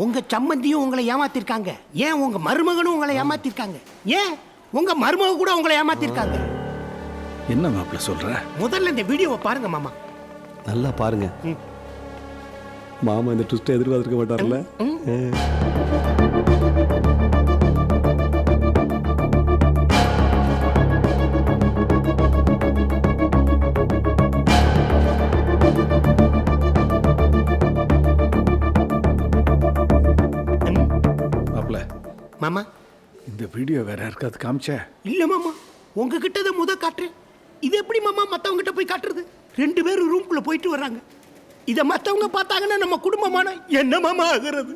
உங்க சம்மந்தியும் உங்களை ஏமாத்திருக்காங்க. ஏன் உங்க மருமகனும் உங்களை ஏமாத்திருக்காங்க. ஏன் உங்க மருமக கூட உங்களை ஏமாத்திருக்காங்க. என்ன மாப்பிள்ள சொல்ற? முதல்ல இந்த வீடியோவை பாருங்க மாமா. நல்லா பாருங்க. மாமா இந்த ட்விஸ்ட் எதிர்பார்த்திருக்க மாட்டார்ல. மாமா இந்த வீடியோ வேற யாருக்காவது காமிச்ச? இல்ல மாமா, உங்ககிட்ட தான் முத காட்டுறேன். இது எப்படி மாமா மத்தவங்க கிட்ட போய் காட்டுறது? 2 பேரும் ரூம்குள்ள போயிட்டு வர்றாங்க. இத மத்தவங்க பார்த்தாங்கன்னா நம்ம குடும்பமான என்ன மாமா ஆகுறது?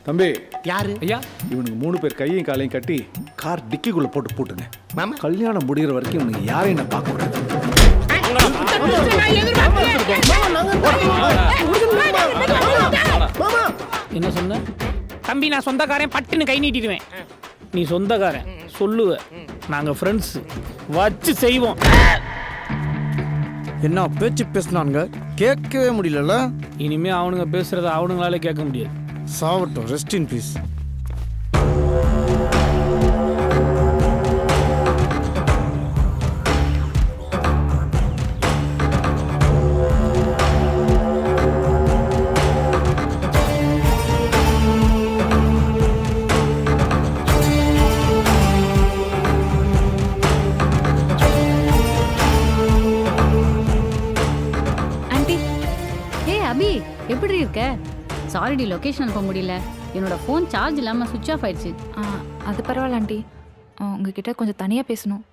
தம்பி. யாரு? ஐயா இவனுக்கு 3 பேர் கையும் காலையும் கட்டி கார் டிக்கிக்குள்ள போட்டு போட்டுங்க. மாமா கல்யாணம் முடிகிற வரைக்கும் இவனுக்கு யாரையும் நான் பார்க்க கூடாது. என்ன சொன்ன தம்பி? நான் சொந்தக்காரன், பட்டுன்னு கை நீட்டிடுவேன். நீ சொந்தக்காரன் சொல்லுவ, நாங்க ஃப்ரெண்ட்ஸ் வச்சு செய்வோம். என்ன பேச்சு பேசினானுங்க, கேட்கவே முடியல. இனிமே அவனுங்க பேசுறத அவனுங்களாலே கேட்க முடியாது. சாவட்டும். Rest in peace. சாரிடி, லொகேஷன் அனுப்ப முடியல. என்னோட ஃபோன் சார்ஜ் இல்லாமல் சுவிட்ச் ஆஃப் ஆயிடுச்சு. அது பரவாயில்ல ஆண்டி, உங்ககிட்ட கொஞ்சம் தனியாக பேசணும்.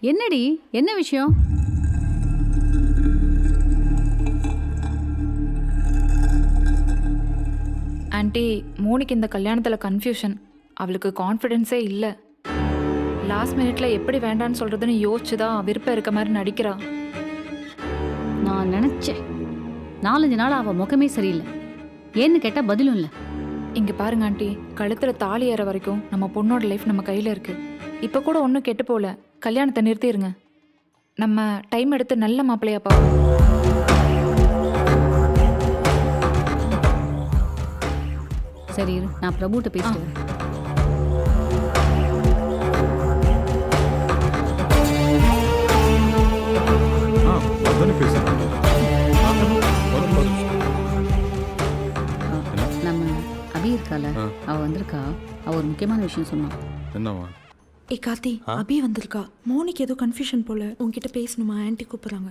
என்னடி, என்ன விஷயம்? ஆண்டி, மோனிக்கு இந்த கல்யாணத்தில் கன்ஃபியூஷன். அவளுக்கு கான்ஃபிடென்ஸே இல்லை. லாஸ்ட் மினிட்ல எப்படி வேண்டான்னு சொல்றதுன்னு யோசிச்சு தான் விருப்பம் இருக்க மாதிரி நடிக்கிறா. நான் நினச்சேன். 4-5 நாள் அவள் முகமே சரியில்லை. ஏன்னு கேட்டால் பதிலும் இல்லை. இங்கே பாருங்க ஆண்டி, கழுத்தில் தாலி ஏற வரைக்கும் நம்ம பொண்ணோட லைஃப் நம்ம கையில் இருக்கு. இப்போ கூட ஒன்றும் கெட்டு போகல. கல்யாணத்தை நிறுத்திடுங்க. நம்ம டைம் எடுத்து நல்ல மாப்பிள்ளையா பார்ப்போம். சரி, நான் பிரபுட்ட பேசுகிறேன். நம்ம அபி இருக்கால, அவ வந்திருக்கா. அவ ஒரு முக்கியமான விஷயம் சொன்னான். என்னவா? கார்த்தி, அபி வந்திருக்கா. மோனிக்கு ஏதோ கன்ஃபியூஷன் போல. உன்கிட்ட பேசணுமா? ஆன்ட்டி கூப்பிடுறாங்க.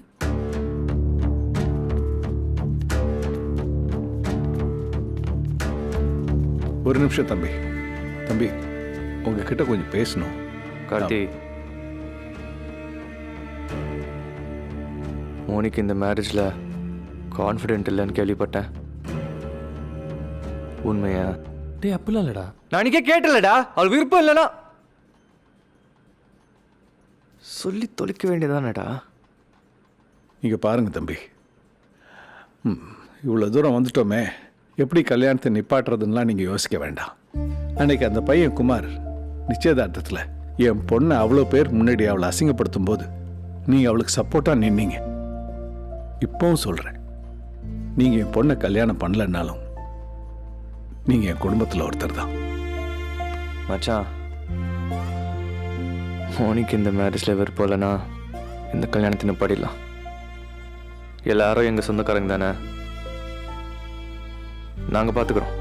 ஒரு நிமிஷம் தம்பி. தம்பி, உங்ககிட்ட கொஞ்சம் பேசணும். கார்த்தி, மோனிக்கு இந்த மேரேஜில் கான்ஃபிடென்ட் இல்லைன்னு கேள்விப்பட்டேன். உண்மையா? டேய், அப்படிலாம் இல்லைடா. நான் அன்றைக்கே கேட்டலடா. அவள் விருப்பம் இல்லைனா சொல்லி தொலைக்க வேண்டியதானடா. இங்கே பாருங்க தம்பி, இவ்வளோ தூரம் வந்துட்டோமே, எப்படி கல்யாணத்தை நிப்பாட்டுறதுன்னெலாம் நீங்கள் யோசிக்க வேண்டாம். அன்னைக்கு அந்த பையன் குமார் நிச்சயதார்த்தத்தில் என் பொண்ணை அவ்வளோ பேர் முன்னாடி அவளை அசிங்கப்படுத்தும் போது நீங்கள் அவளுக்கு சப்போர்ட்டாக நின்னீங்க. இப்போவும் சொல்கிறேன், நீங்கள் என் பொண்ணை கல்யாணம் பண்ணலன்னாலும் நீங்கள் என் குடும்பத்தில் ஒருத்தர் தான். மச்சான், மோனிக்கு இந்த மேரேஜில் விருப்பம் இல்லைன்னா இந்த கல்யாணத்தை நிப்பாட்டிடலாம். எல்லாரும் எங்கள் சொந்தக்காரங்க தானே, நாங்கள் பார்த்துக்குறோம்.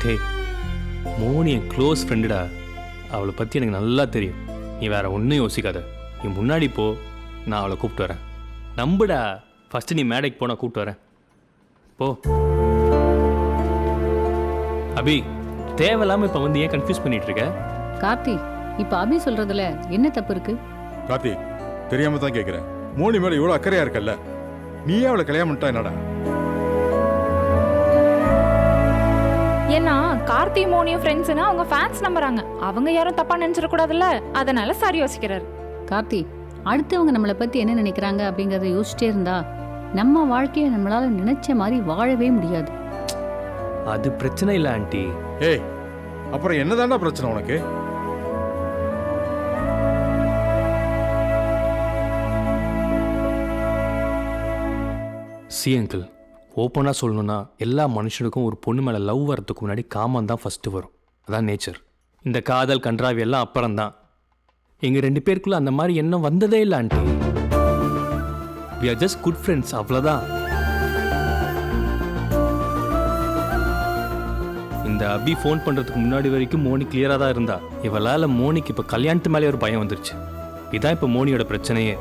டேய், மோனி என் க்ளோஸ் ஃப்ரெண்டுடா. அவளை பற்றி எனக்கு நல்லா தெரியும். நீ வேற ஒன்றும் யோசிக்காத. நீ முன்னாடி போ, நான் அவளை கூப்பிட்டு வரேன். நம்புடா. ஃபஸ்ட்டு நீ மேடைக்கு போனால் கூப்பிட்டு வரேன். போ. அபி, தேவையில்லாமல் இப்போ வந்து ஏன் கன்ஃபியூஸ் பண்ணிட்டு இருக்க? கார்த்தி, இப்போ அபி சொல்றதுல என்ன தப்பு இருக்கு? கார்த்தி, தெரியாம தான் கேட்குறேன். மோனி மேலே இவ்வளோ அக்கறையா இருக்கல்ல, நீயே அவளை கல்யாணம் பண்ணிட்டா என்னடா? ஏன்னா கார்த்தி மோனியும் ஃப்ரெண்ட்ஸ்னா அவங்க ஃபேன்ஸ் நம்புறாங்க. அவங்க யாரும் தப்பா நினைச்சிடக்கூடாதுல்ல, அதனால சாரி யோசிக்கிறாரு. கார்த்தி, அடுத்தவங்க நம்மளை பற்றி என்ன நினைக்கிறாங்க அப்படிங்கிறத யோசிச்சிட்டே இருந்தா நம்ம வாழ்க்கையை நம்மளால நினைச்ச மாதிரி வாழவே முடியாது. அது பிரச்சனை இல்லை ஆண்டி. ஏய், அப்புறம் என்னதான்டா பிரச்சனை உனக்கு? சி அங்கிள், ஓப்பனாக சொல்லணும்னா எல்லா மனுஷனுக்கும் ஒரு பொண்ணு மேலே லவ் வரதுக்கு முன்னாடி காமன் தான் ஃபஸ்ட்டு வரும். அதான் நேச்சர். இந்த காதல் கன்றாவி எல்லாம் அப்புறம்தான். எங்கள் 2 பேருக்குள்ள அந்த மாதிரி எண்ணம் வந்ததே இல்லை aunty. We are just good friends, அவ்வளோதான். இந்த அபி ஃபோன் பண்ணுறதுக்கு முன்னாடி வரைக்கும் மோனி கிளியராக தான் இருந்தா. இவளால் மோனிக்கு இப்போ கல்யாணத்து மேலே ஒரு பயம் வந்துருச்சு. இதான் இப்போ மோனியோட பிரச்சனையே.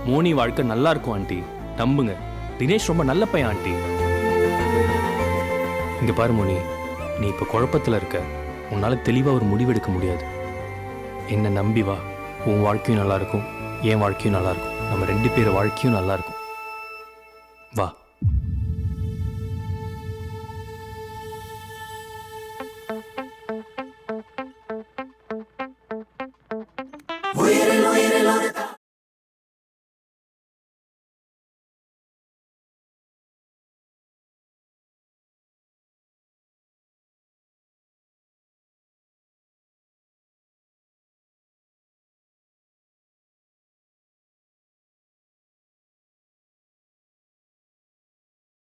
மோனி வாழ்க்கை நல்லா இருக்கும் ஆண்டி, நம்புங்க. தினேஷ் ரொம்ப நல்ல பையன் ஆண்டி. இங்கே பாரு மோனி, நீ இப்போ குழப்பத்தில் இருக்க. உன்னால் தெளிவாக ஒரு முடிவெடுக்க முடியாது. என்னை நம்பி வா. உன் வாழ்க்கையும் நல்லாயிருக்கும், என் வாழ்க்கையும் நல்லாயிருக்கும், நம்ம 2 பேர் வாழ்க்கையும் நல்லாயிருக்கும்.